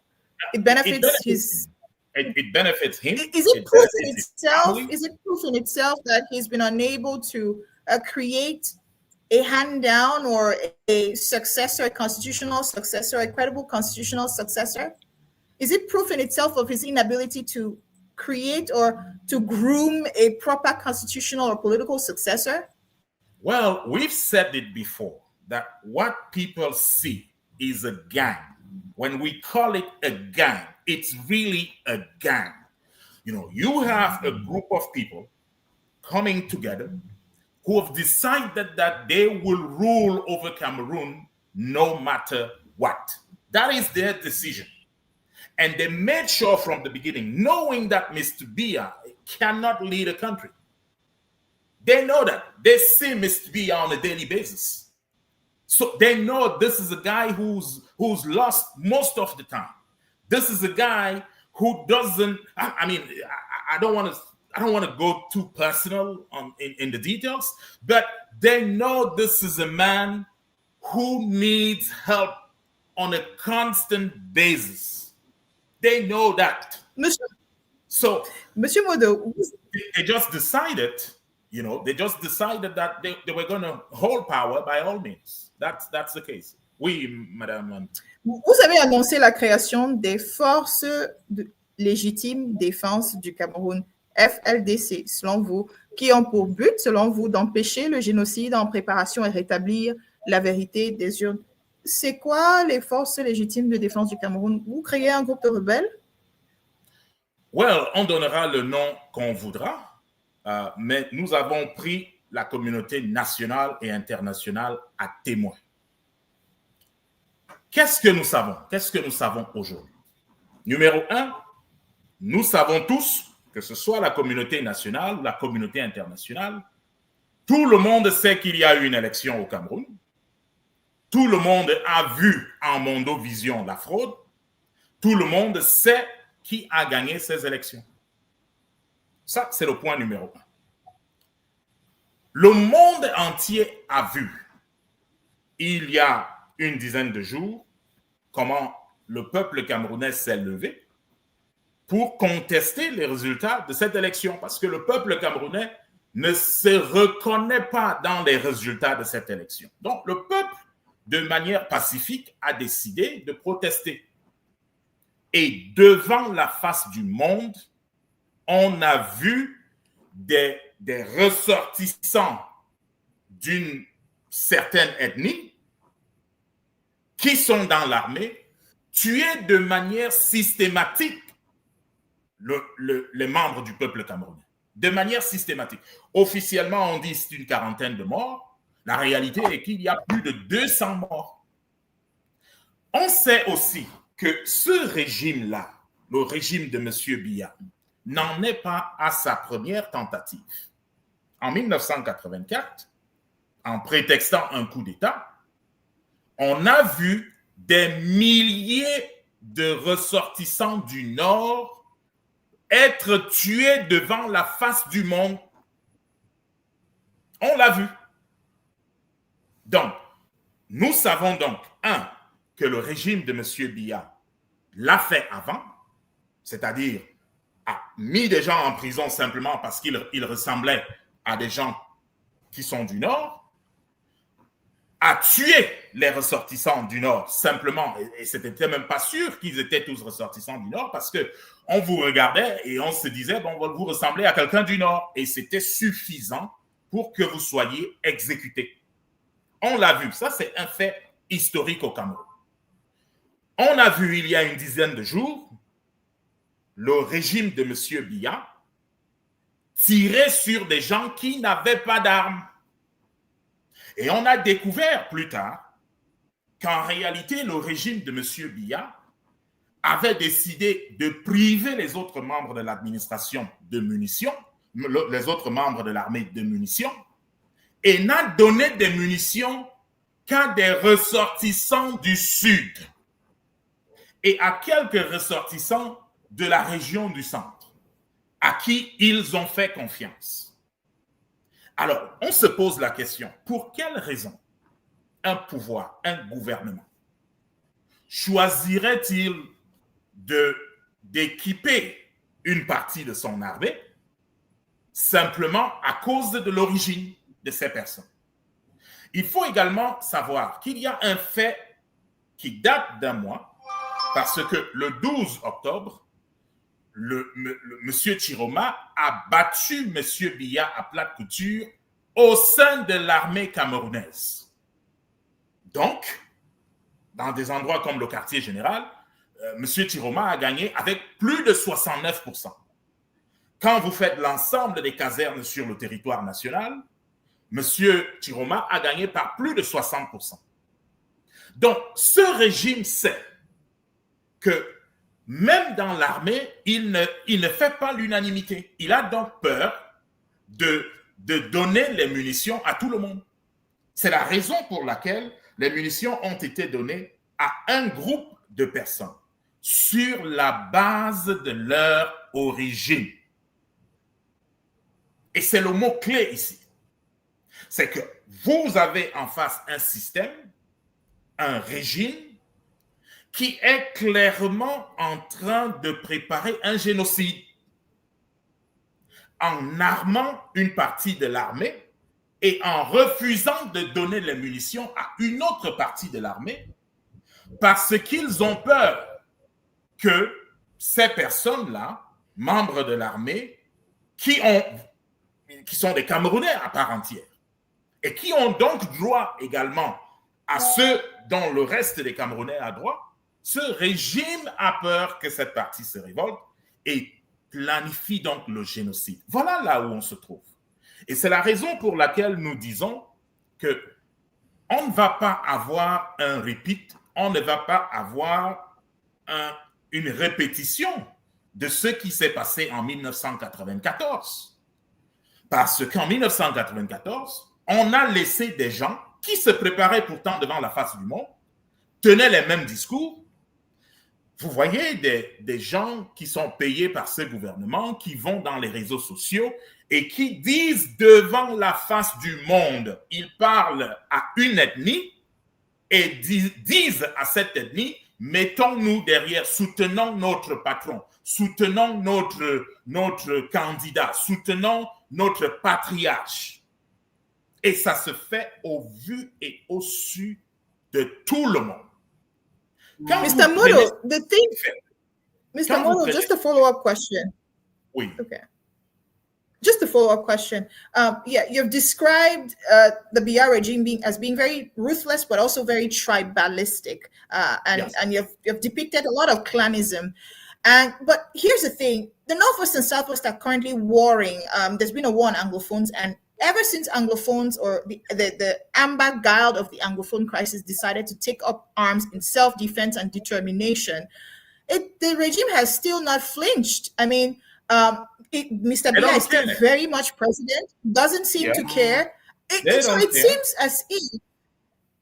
it benefits his? It benefits him. Is it proof in itself? Is it proof in itself that he's been unable to create a hand down or a successor, a constitutional successor, a credible constitutional successor? Is it proof in itself of his inability to create or to groom a proper constitutional or political successor? Well, we've said it before that what people see is a gang. When we call it a gang, it's really a gang. You have a group of people coming together who have decided that they will rule over Cameroon no matter what. That is their decision. And they made sure from the beginning, knowing that Mr. Biya cannot lead a country. They know that. They see Mr. Biya on a daily basis. So they know this is a guy who's lost most of the time. This is a guy who doesn't, I don't want to go too personal in the details, but they know this is a man who needs help on a constant basis. They know that. Monsieur Modo, they just decided, that they were going to hold power by all means. That's the case. Oui, madame. Vous avez annoncé la création des forces de légitime défense du Cameroun, FLDC, selon vous, qui ont pour but, selon vous, d'empêcher le génocide en préparation et rétablir la vérité des urnes. C'est quoi les forces légitimes de défense du Cameroun? Vous créez un groupe de rebelles? Well, on donnera le nom qu'on voudra, mais nous avons pris la communauté nationale et internationale à témoin. Qu'est-ce que nous savons? Qu'est-ce que nous savons aujourd'hui? Numéro 1, nous savons tous, que ce soit la communauté nationale ou la communauté internationale, tout le monde sait qu'il y a eu une élection au Cameroun. Tout le monde a vu en Modo Vision la fraude. Tout le monde sait qui a gagné ces élections. Ça, c'est le point numéro 1. Le monde entier a vu, il y a une dizaine de jours, comment le peuple camerounais s'est levé pour contester les résultats de cette élection. Parce que le peuple camerounais ne se reconnaît pas dans les résultats de cette élection. Donc, le peuple, de manière pacifique, a décidé de protester. Et devant la face du monde, on a vu des ressortissants d'une certaine ethnie qui sont dans l'armée tuer de manière systématique les membres du peuple camerounais. De manière systématique. Officiellement, on dit c'est une quarantaine de morts. La réalité est qu'il y a plus de 200 morts. On sait aussi que ce régime-là, le régime de M. Biya, n'en est pas à sa première tentative. En 1984, en prétextant un coup d'État, on a vu des milliers de ressortissants du Nord être tués devant la face du monde. On l'a vu. Donc, nous savons donc, que le régime de M. Biya l'a fait avant, c'est-à-dire a mis des gens en prison simplement parce qu'ils ressemblaient à des gens qui sont du Nord, a tué les ressortissants du Nord simplement, et c'était même pas sûr qu'ils étaient tous ressortissants du Nord parce que on vous regardait et on se disait, bon, vous ressemblez à quelqu'un du Nord, et c'était suffisant pour que vous soyez exécutés. On l'a vu, ça c'est un fait historique au Cameroun. On a vu il y a une dizaine de jours le régime de M. Biya tirer sur des gens qui n'avaient pas d'armes. Et on a découvert plus tard qu'en réalité, le régime de M. Biya avait décidé de priver les autres membres de l'administration de munitions, les autres membres de l'armée de munitions, et n'a donné des munitions qu'à des ressortissants du Sud et à quelques ressortissants de la région du Centre, à qui ils ont fait confiance. Alors, on se pose la question, pour quelle raison un pouvoir, un gouvernement, choisirait-il d'équiper une partie de son armée simplement à cause de l'origine de ces personnes? Il faut également savoir qu'il y a un fait qui date d'un mois, parce que le 12 octobre, monsieur Tchiroma a battu monsieur Biya à plate couture au sein de l'armée camerounaise. Donc, dans des endroits comme le quartier général, monsieur Tchiroma a gagné avec plus de 69%. Quand vous faites l'ensemble des casernes sur le territoire national, monsieur Tchiroma a gagné par plus de 60%. Donc, ce régime sait que même dans l'armée, il ne fait pas l'unanimité. Il a donc peur de donner les munitions à tout le monde. C'est la raison pour laquelle les munitions ont été données à un groupe de personnes sur la base de leur origine. Et c'est le mot-clé ici. C'est que vous avez en face un système, un régime, qui est clairement en train de préparer un génocide en armant une partie de l'armée et en refusant de donner les munitions à une autre partie de l'armée parce qu'ils ont peur que ces personnes-là, membres de l'armée, qui sont des Camerounais à part entière et qui ont donc droit également à ce dont le reste des Camerounais a droit, ce régime a peur que cette partie se révolte et planifie donc le génocide. Voilà là où on se trouve. Et c'est la raison pour laquelle nous disons que on ne va pas avoir un repeat, on ne va pas avoir une répétition de ce qui s'est passé en 1994. Parce qu'en 1994, on a laissé des gens qui se préparaient pourtant devant la face du monde, tenaient les mêmes discours. Vous voyez des gens qui sont payés par ce gouvernement, qui vont dans les réseaux sociaux et qui disent devant la face du monde, ils parlent à une ethnie et disent à cette ethnie, mettons-nous derrière, soutenons notre patron, soutenons notre candidat, soutenons notre patriarche. Et ça se fait au vu et au su de tout le monde. Quand Mr. Modo, the thing, Mr. Quand Modo, just a follow-up question. Oui. Okay. Just a follow-up question. Yeah, you've described the Biya regime being very ruthless, but also very tribalistic, and Yes. and you've depicted a lot of clanism. But here's the thing: the Northwest and Southwest are currently warring. There's been a war on Anglophones, and ever since Anglophones or the amber guild of the Anglophone crisis decided to take up arms in self-defense and determination, the regime has still not flinched. I mean, Mr. Biya is still very much president, doesn't seem to care. It seems as if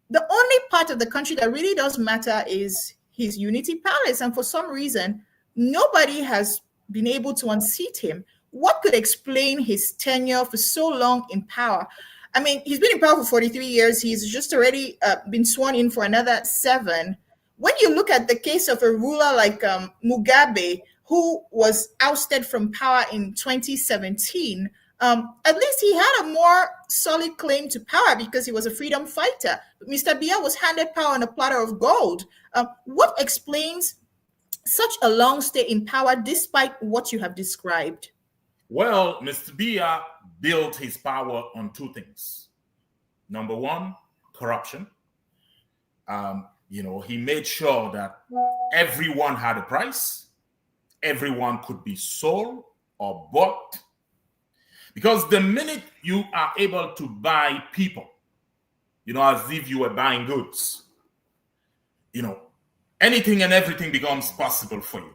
the only part of the country that really does matter is his Unity Palace. And for some reason, nobody has been able to unseat him. What could explain his tenure for so long in power? I mean, he's been in power for 43 years. He's just already been sworn in for another 7. When you look at the case of a ruler like Mugabe, who was ousted from power in 2017, at least he had a more solid claim to power because he was a freedom fighter. But Mr. Biya was handed power on a platter of gold. What explains such a long stay in power despite what you have described? Well, Mr. Biya built his power on 2 things. Number 1, corruption. He made sure that everyone had a price, everyone could be sold or bought. Because the minute you are able to buy people, as if you were buying goods, anything and everything becomes possible for you.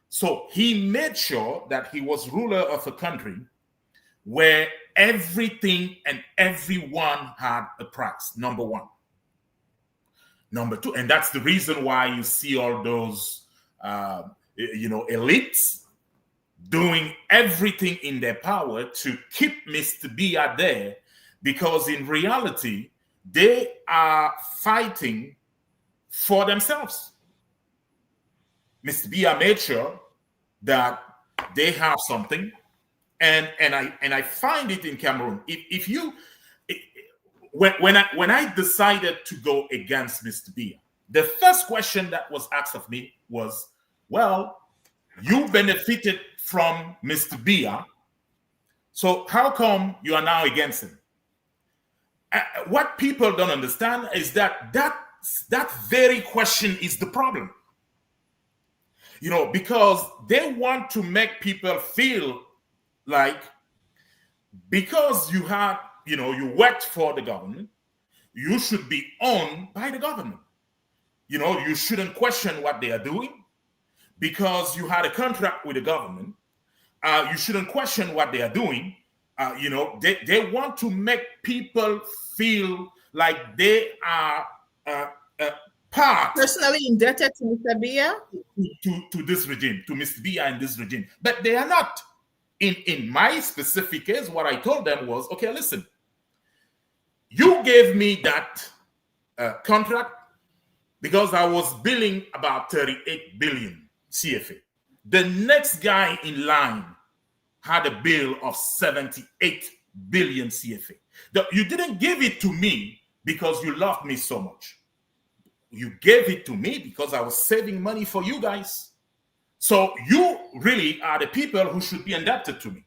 So he made sure that he was ruler of a country where everything and everyone had a price, number 1. Number 2, and that's the reason why you see all those, elites doing everything in their power to keep Mr. Biya there, because in reality, they are fighting for themselves. Mr. Biya made sure that they have something, and I find it in Cameroon. When I decided to go against Mr. Biya, the first question that was asked of me was, well, you benefited from Mr. Biya, so how come you are now against him? What people don't understand is that very question is the problem. Because they want to make people feel like because you had, you worked for the government, you should be owned by the government. You shouldn't question what they are doing. Because you had a contract with the government, you shouldn't question what they are doing. They want to make people feel like they are part personally indebted to Mr. Biya? To this regime, to Mr. Biya and this regime. But they are not. In my specific case, what I told them was, okay, listen, you gave me that contract because I was billing about 38 billion CFA. The next guy in line had a bill of 78 billion CFA. You didn't give it to me because you loved me so much. You gave it to me because I was saving money for you guys. So you really are the people who should be indebted to me.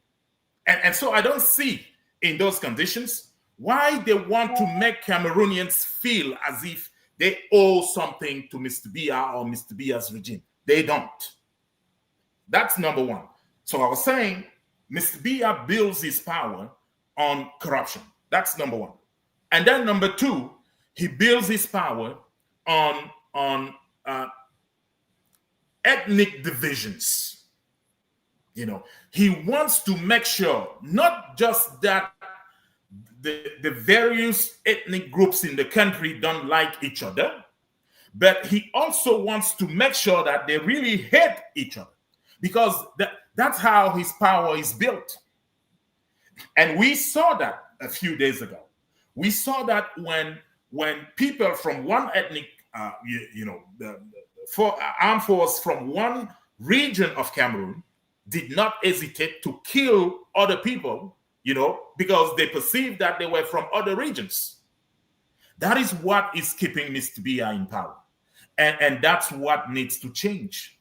And so I don't see in those conditions why they want to make Cameroonians feel as if they owe something to Mr. Biya or Mr. Biya's regime. They don't. That's number 1. So I was saying Mr. Biya builds his power on corruption. That's number 1. And then number 2, he builds his power on ethnic divisions. He wants to make sure not just that the various ethnic groups in the country don't like each other, but he also wants to make sure that they really hate each other, because that's how his power is built. And we saw that a few days ago. We saw that when people from one ethnic, the armed force from one region of Cameroon did not hesitate to kill other people, because they perceived that they were from other regions. That is what is keeping Mr. Biya in power. And that's what needs to change.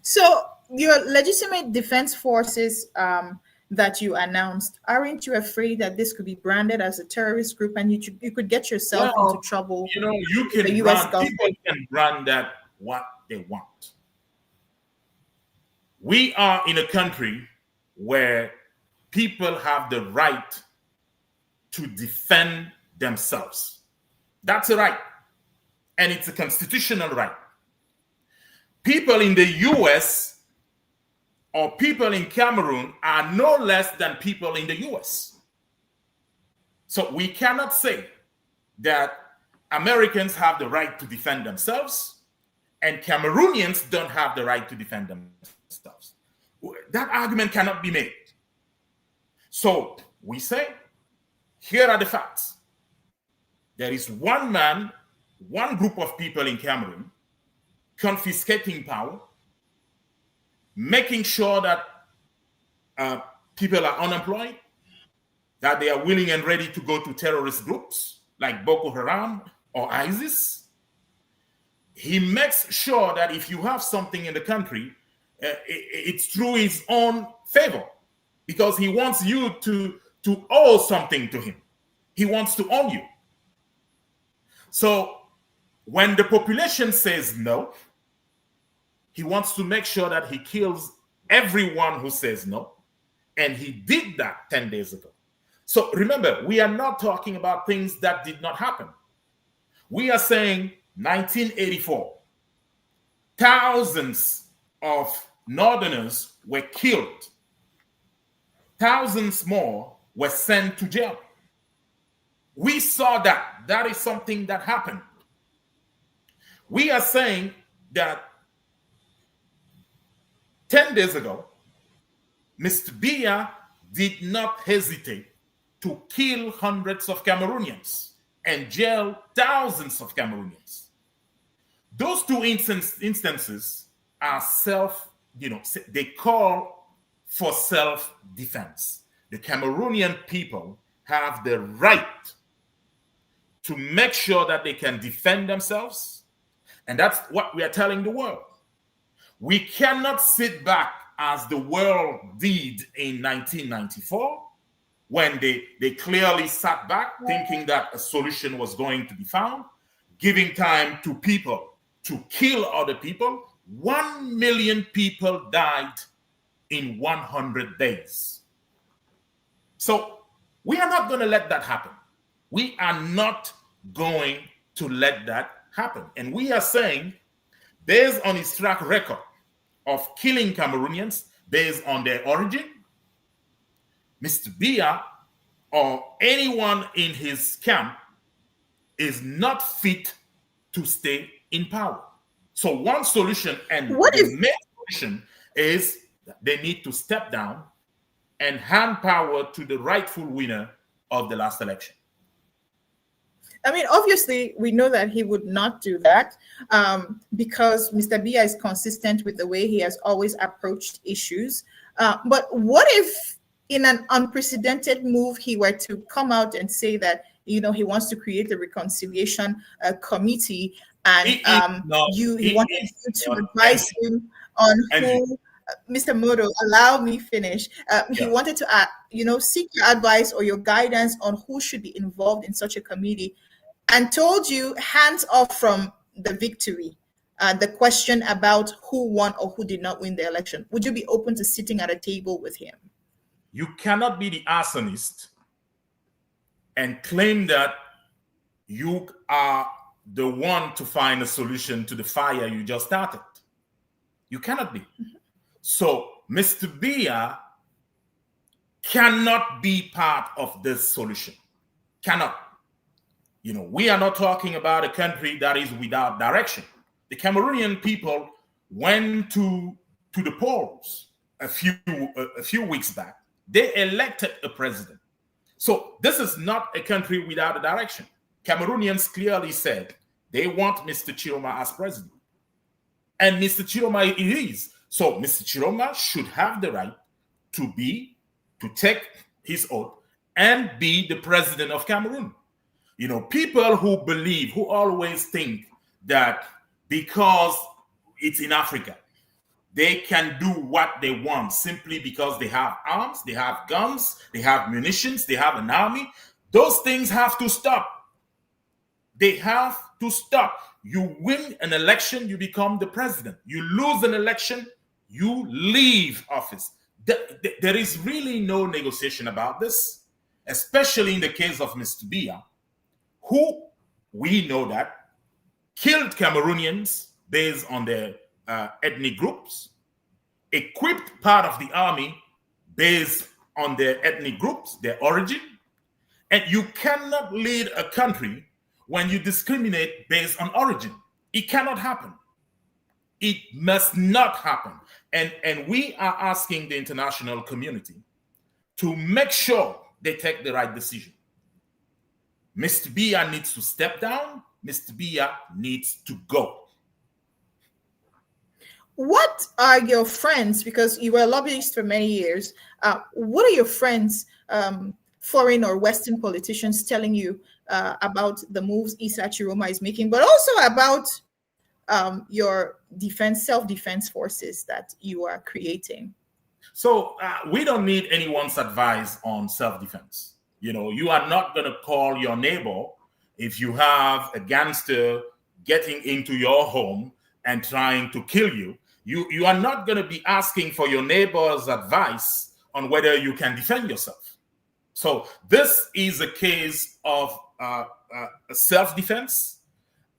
So your legitimate defense forces that you announced, aren't you afraid that this could be branded as a terrorist group and you could get yourself into trouble? You can the US people can brand that what they want. We are in a country where people have the right to defend themselves. That's a right. And it's a constitutional right. People in the US or people in Cameroon are no less than people in the US. So we cannot say that Americans have the right to defend themselves and Cameroonians don't have the right to defend themselves. That argument cannot be made. So we say, here are the facts. There is one man, one group of people in Cameroon confiscating power, making sure that people are unemployed, that they are willing and ready to go to terrorist groups like Boko Haram or ISIS. He makes sure that if you have something in the country, it's through his own favor, because he wants you to owe something to him. He wants to own you. So when the population says no, he wants to make sure that he kills everyone who says no. And he did that 10 days ago. So remember, we are not talking about things that did not happen. We are saying 1984, thousands of Northerners were killed. Thousands more were sent to jail. We saw that. That is something that happened. We are saying that 10 days ago, Mr. Biya did not hesitate to kill hundreds of Cameroonians and jail thousands of Cameroonians. Those two instances are they call for self-defense. The Cameroonian people have the right to make sure that they can defend themselves. And that's what we are telling the world. We cannot sit back as the world did in 1994, when they clearly sat back thinking that a solution was going to be found, giving time to people to kill other people. 1 million people died in 100 days. So we are not going to let that happen. We are not going to let that happen. And we are saying, based on his track record of killing Cameroonians based on their origin, Mr. Biya or anyone in his camp is not fit to stay in power. So one solution, and the main solution, is that they need to step down and hand power to the rightful winner of the last election. I mean, obviously, we know that he would not do that because Mr. Biya is consistent with the way he has always approached issues. But what if, in an unprecedented move, he were to come out and say that, he wants to create a reconciliation committee, and he wanted you to advise him on who, Mr. Modo, allow me finish. He wanted to, seek your advice or your guidance on who should be involved in such a committee, and told you hands off from the victory, the question about who won or who did not win the election. Would you be open to sitting at a table with him? You cannot be the arsonist and claim that you are the one to find a solution to the fire you just started. You cannot be. Mm-hmm. So Mr. Biya cannot be part of this solution. Cannot. We are not talking about a country that is without direction. The Cameroonian people went to the polls a few weeks back. They elected a president. So this is not a country without a direction. Cameroonians clearly said they want Mr. Tchiroma as president. And Mr. Tchiroma it is. So Mr. Tchiroma should have the right to take his oath and be the president of Cameroon. People who always think that because it's in Africa, they can do what they want simply because they have arms, they have guns, they have munitions, they have an army. Those things have to stop. They have to stop. You win an election, you become the president. You lose an election, you leave office. There is really no negotiation about this, especially in the case of Mr. Biya, who we know that killed Cameroonians based on their ethnic groups, equipped part of the army based on their ethnic groups, their origin. And you cannot lead a country when you discriminate based on origin. It cannot happen. It must not happen. And we are asking the international community to make sure they take the right decision. Mr. Biya needs to step down. Mr. Biya needs to go. What are your friends, because you were a lobbyist for many years, what are your friends, foreign or Western politicians, telling you about the moves Issa Tchiroma is making, but also about your self-defense forces that you are creating? So we don't need anyone's advice on self-defense. You are not going to call your neighbor if you have a gangster getting into your home and trying to kill you. You are not going to be asking for your neighbor's advice on whether you can defend yourself. So this is a case of self-defense.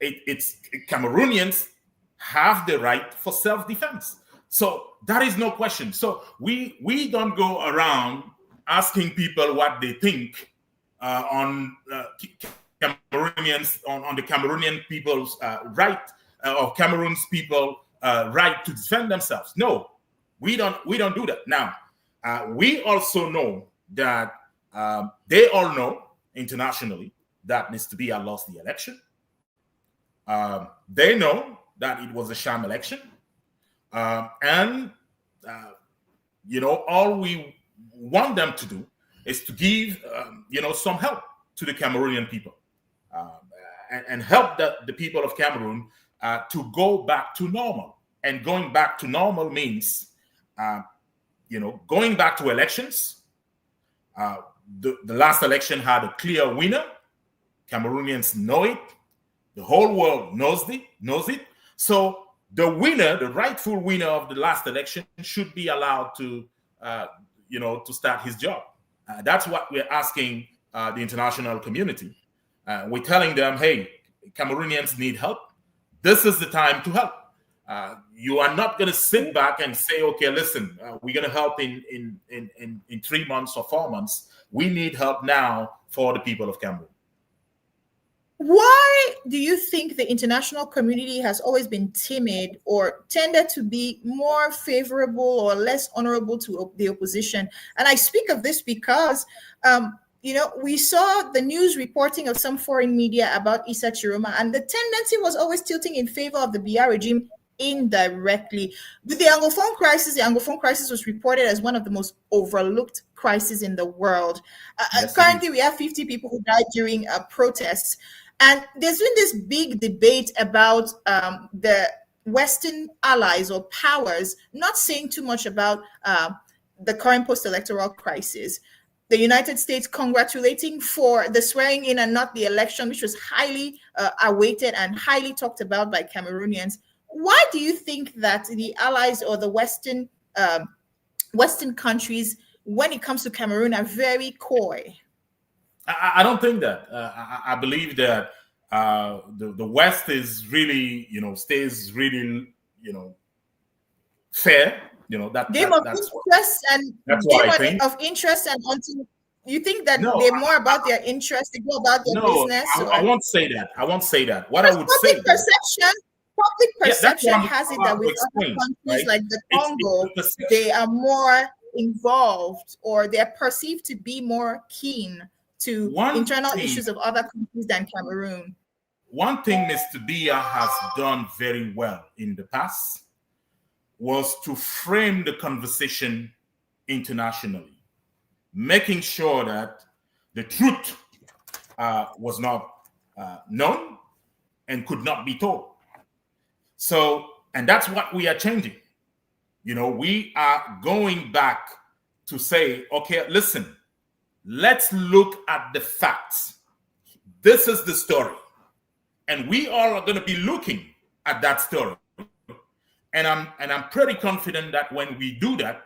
It's Cameroonians have the right for self-defense. So that is no question. So we don't go around asking people what they think on Cameroonians, on the Cameroonian people's right, or Cameroon's people right to defend themselves. No, we don't do that. Now, we also know that they all know internationally that Mr. Biya lost the election. They know that it was a sham election. And all we want them to do is to give, some help to the Cameroonian people and help the people of Cameroon to go back to normal. And going back to normal means, going back to elections. The last election had a clear winner. Cameroonians know it. The whole world knows it. So the winner, the rightful winner of the last election, should be allowed to, to start his job. That's what we're asking the international community. We're telling them, hey, Cameroonians need help. This is the time to help. You are not going to sit back and say, okay, listen, we're going to help in 3 months or 4 months. We need help now for the people of Cameroon. Why do you think the international community has always been timid or tended to be more favorable or less honorable to the opposition? And I speak of this because, we saw the news reporting of some foreign media about Issa Tchiroma, and the tendency was always tilting in favor of the Biya regime indirectly. With the Anglophone crisis was reported as one of the most overlooked crises in the world. Yes, currently, we have 50 people who died during protests. And there's been this big debate about the Western allies or powers not saying too much about the current post-electoral crisis. The United States congratulating for the swearing in and not the election, which was highly awaited and highly talked about by Cameroonians. Why do you think that the allies or the Western countries, when it comes to Cameroon, are very coy? I don't think that. I believe that the West is really, stays really, fair. Game of interest and of interest, and until you think that they're more about their interest, they go about their business. I won't say that. What I would say. Public perception has it that with other countries like the Congo, they are more involved, or they're perceived to be more keen to internal issues of other countries than Cameroon. One thing Mr. Biya has done very well in the past was to frame the conversation internationally, making sure that the truth was not known and could not be told. So, and that's what we are changing. We are going back to say, okay, listen, let's look at the facts. This is the story. And we all are going to be looking at that story. And I'm pretty confident that when we do that,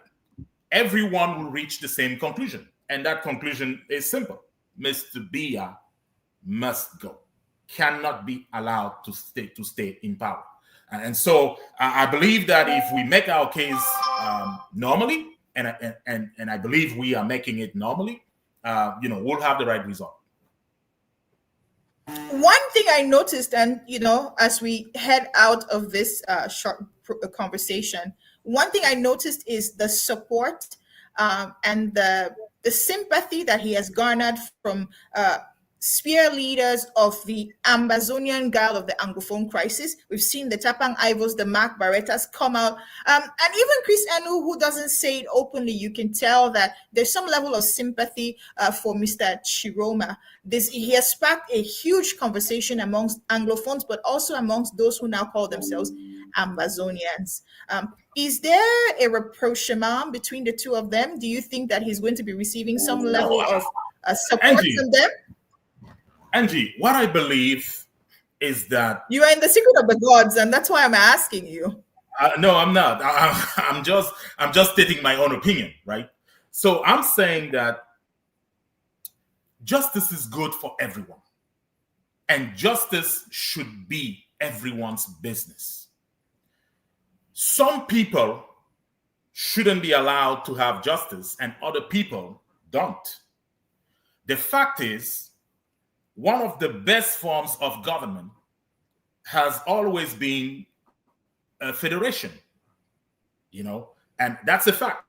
everyone will reach the same conclusion. And that conclusion is simple. Mr. Biya must go. Cannot be allowed to stay in power. And so I believe that if we make our case normally, and I believe we are making it normally, we'll have the right result. One thing I noticed, and as we head out of this short conversation, one thing I noticed is the support and the sympathy that he has garnered from spear leaders of the Amazonian Guard of the Anglophone crisis. We've seen the Tapang Ivos, the Mark Barrettas come out, and even Chris Anu, who doesn't say it openly. You can tell that there's some level of sympathy for Mr. Tchiroma. He has sparked a huge conversation amongst Anglophones, but also amongst those who now call themselves Amazonians. Is there a rapprochement between the two of them? Do you think that he's going to be receiving some level of support from them? Angie, what I believe is that you are in the secret of the gods, and that's why I'm asking you. No, I'm not. I'm just stating my own opinion, right? So I'm saying that justice is good for everyone, and justice should be everyone's business. Some people shouldn't be allowed to have justice, and other people don't. The fact is, one of the best forms of government has always been a federation, and that's a fact.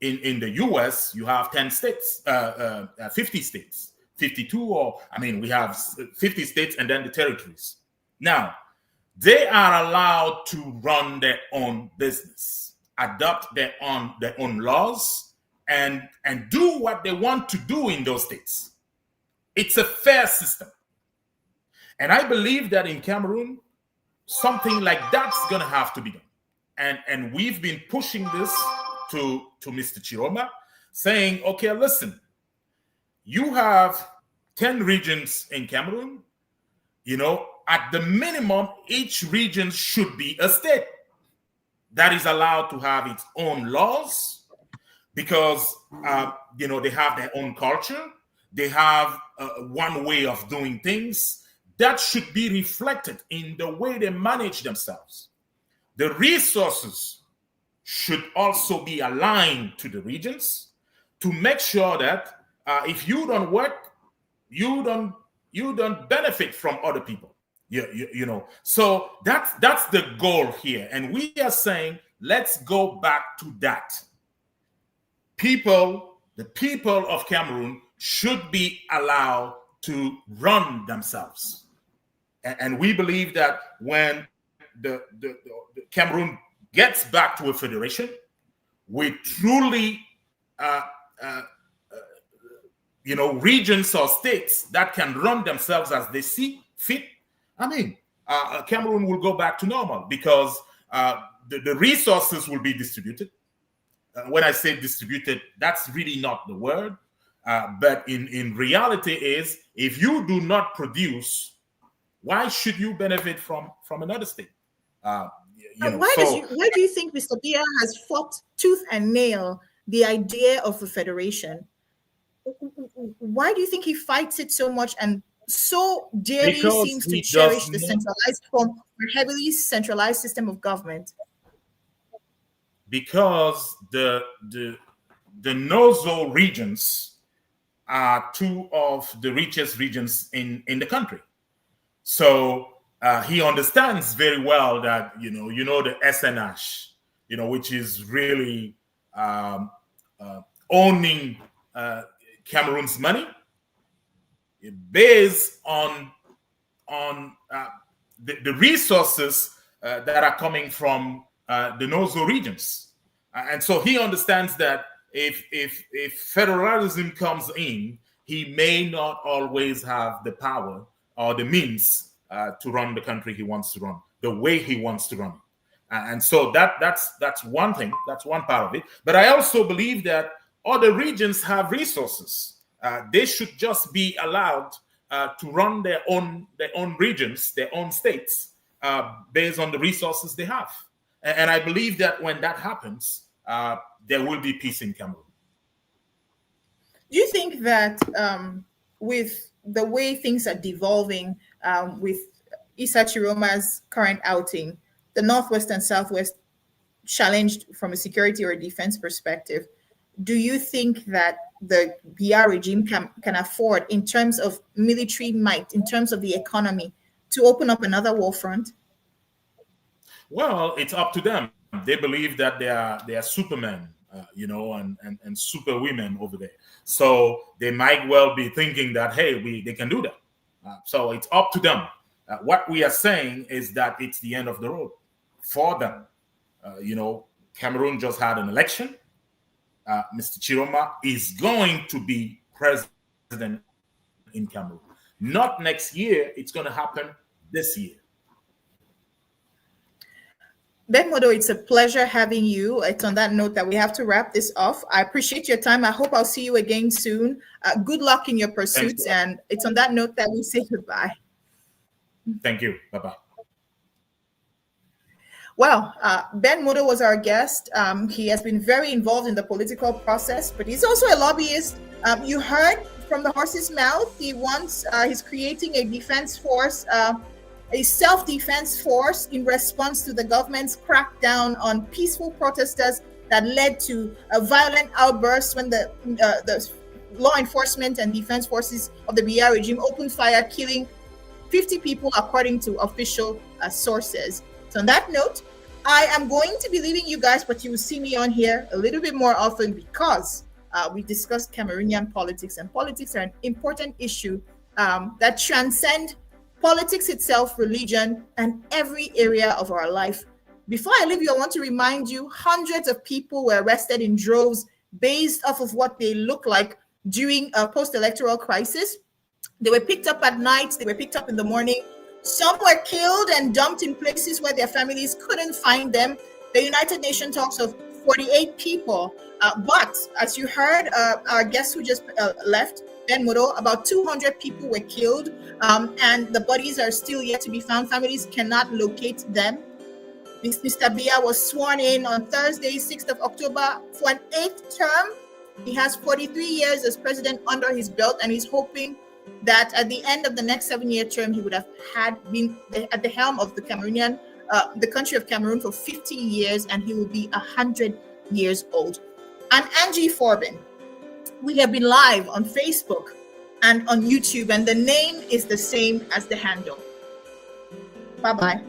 In the US, you have 10 states, 50 states, 52, we have 50 states and then the territories. Now, they are allowed to run their own business, adopt their own laws, and do what they want to do in those states. It's a fair system. And I believe that in Cameroon, something like that's going to have to be done. And we've been pushing this to Mr. Tchiroma, saying, okay, listen, you have 10 regions in Cameroon. At the minimum, each region should be a state that is allowed to have its own laws because, they have their own culture. They have one way of doing things that should be reflected in the way they manage themselves. The resources should also be aligned to the regions to make sure that if you don't work, you don't benefit from other people. So that's the goal here, and we are saying let's go back to that. The people of Cameroon should be allowed to run themselves. And we believe that when the Cameroon gets back to a federation with truly regions or states that can run themselves as they see fit, Cameroon will go back to normal because the resources will be distributed. When I say distributed, that's really not the word. But in reality is, if you do not produce, why should you benefit from another state? Why do you think Mr. Biya has fought tooth and nail the idea of a federation? Why do you think he fights it so much and so dearly seems to cherish the centralized form, or heavily centralized system of government? Because the Nozo regions are two of the richest regions in the country. So he understands very well that, the SNH, which is really owning Cameroon's money based on the resources that are coming from the Nozo regions. And so he understands that if federalism comes in, he may not always have the power or the means to run the country he wants to run, the way he wants to run it. And so that's one thing, that's one part of it. But I also believe that other regions have resources. They should just be allowed to run their own regions, their own states, based on the resources they have. And I believe that when that happens, there will be peace in Cameroon. Do you think that with the way things are devolving, with Issa Chiroma's current outing, the Northwest and Southwest challenged from a security or a defense perspective, do you think that the Biya regime can afford, in terms of military might, in terms of the economy, to open up another war front? Well, it's up to them. They believe that they are supermen, and super women over there. So they might well be thinking that, hey, they can do that. So it's up to them. What we are saying is that it's the end of the road for them. Cameroon just had an election. Mr. Tchiroma is going to be president in Cameroon. Not next year. It's going to happen this year. Ben Modo, it's a pleasure having you. It's on that note that we have to wrap this off. I appreciate your time. I hope I'll see you again soon. Good luck in your pursuits. And it's on that note that we say goodbye. Thank you. Bye-bye. Well, Ben Modo was our guest. He has been very involved in the political process, but he's also a lobbyist. You heard from the horse's mouth. He's creating a defense force, a self-defense force in response to the government's crackdown on peaceful protesters that led to a violent outburst when the law enforcement and defense forces of the Biya regime opened fire, killing 50 people, according to official sources. So on that note, I am going to be leaving you guys, but you will see me on here a little bit more often because we discussed Cameroonian politics, and politics are an important issue that transcend politics itself, religion, and every area of our life. Before I leave you, I want to remind you, hundreds of people were arrested in droves based off of what they look like during a post-electoral crisis. They were picked up at night, they were picked up in the morning. Some were killed and dumped in places where their families couldn't find them. The United Nations talks of 48 people. But as you heard, our guest who just left, Ben Modo, about 200 people were killed, and the bodies are still yet to be found. Families cannot locate them. Mr. Biya was sworn in on Thursday, 6th of October, for an 8th term. He has 43 years as president under his belt, and he's hoping that at the end of the next 7-year term, he would have been at the helm of the country of Cameroon for 50 years, and he will be 100 years old. I'm Angie Forbin. We have been live on Facebook and on YouTube, and the name is the same as the handle. Bye-bye.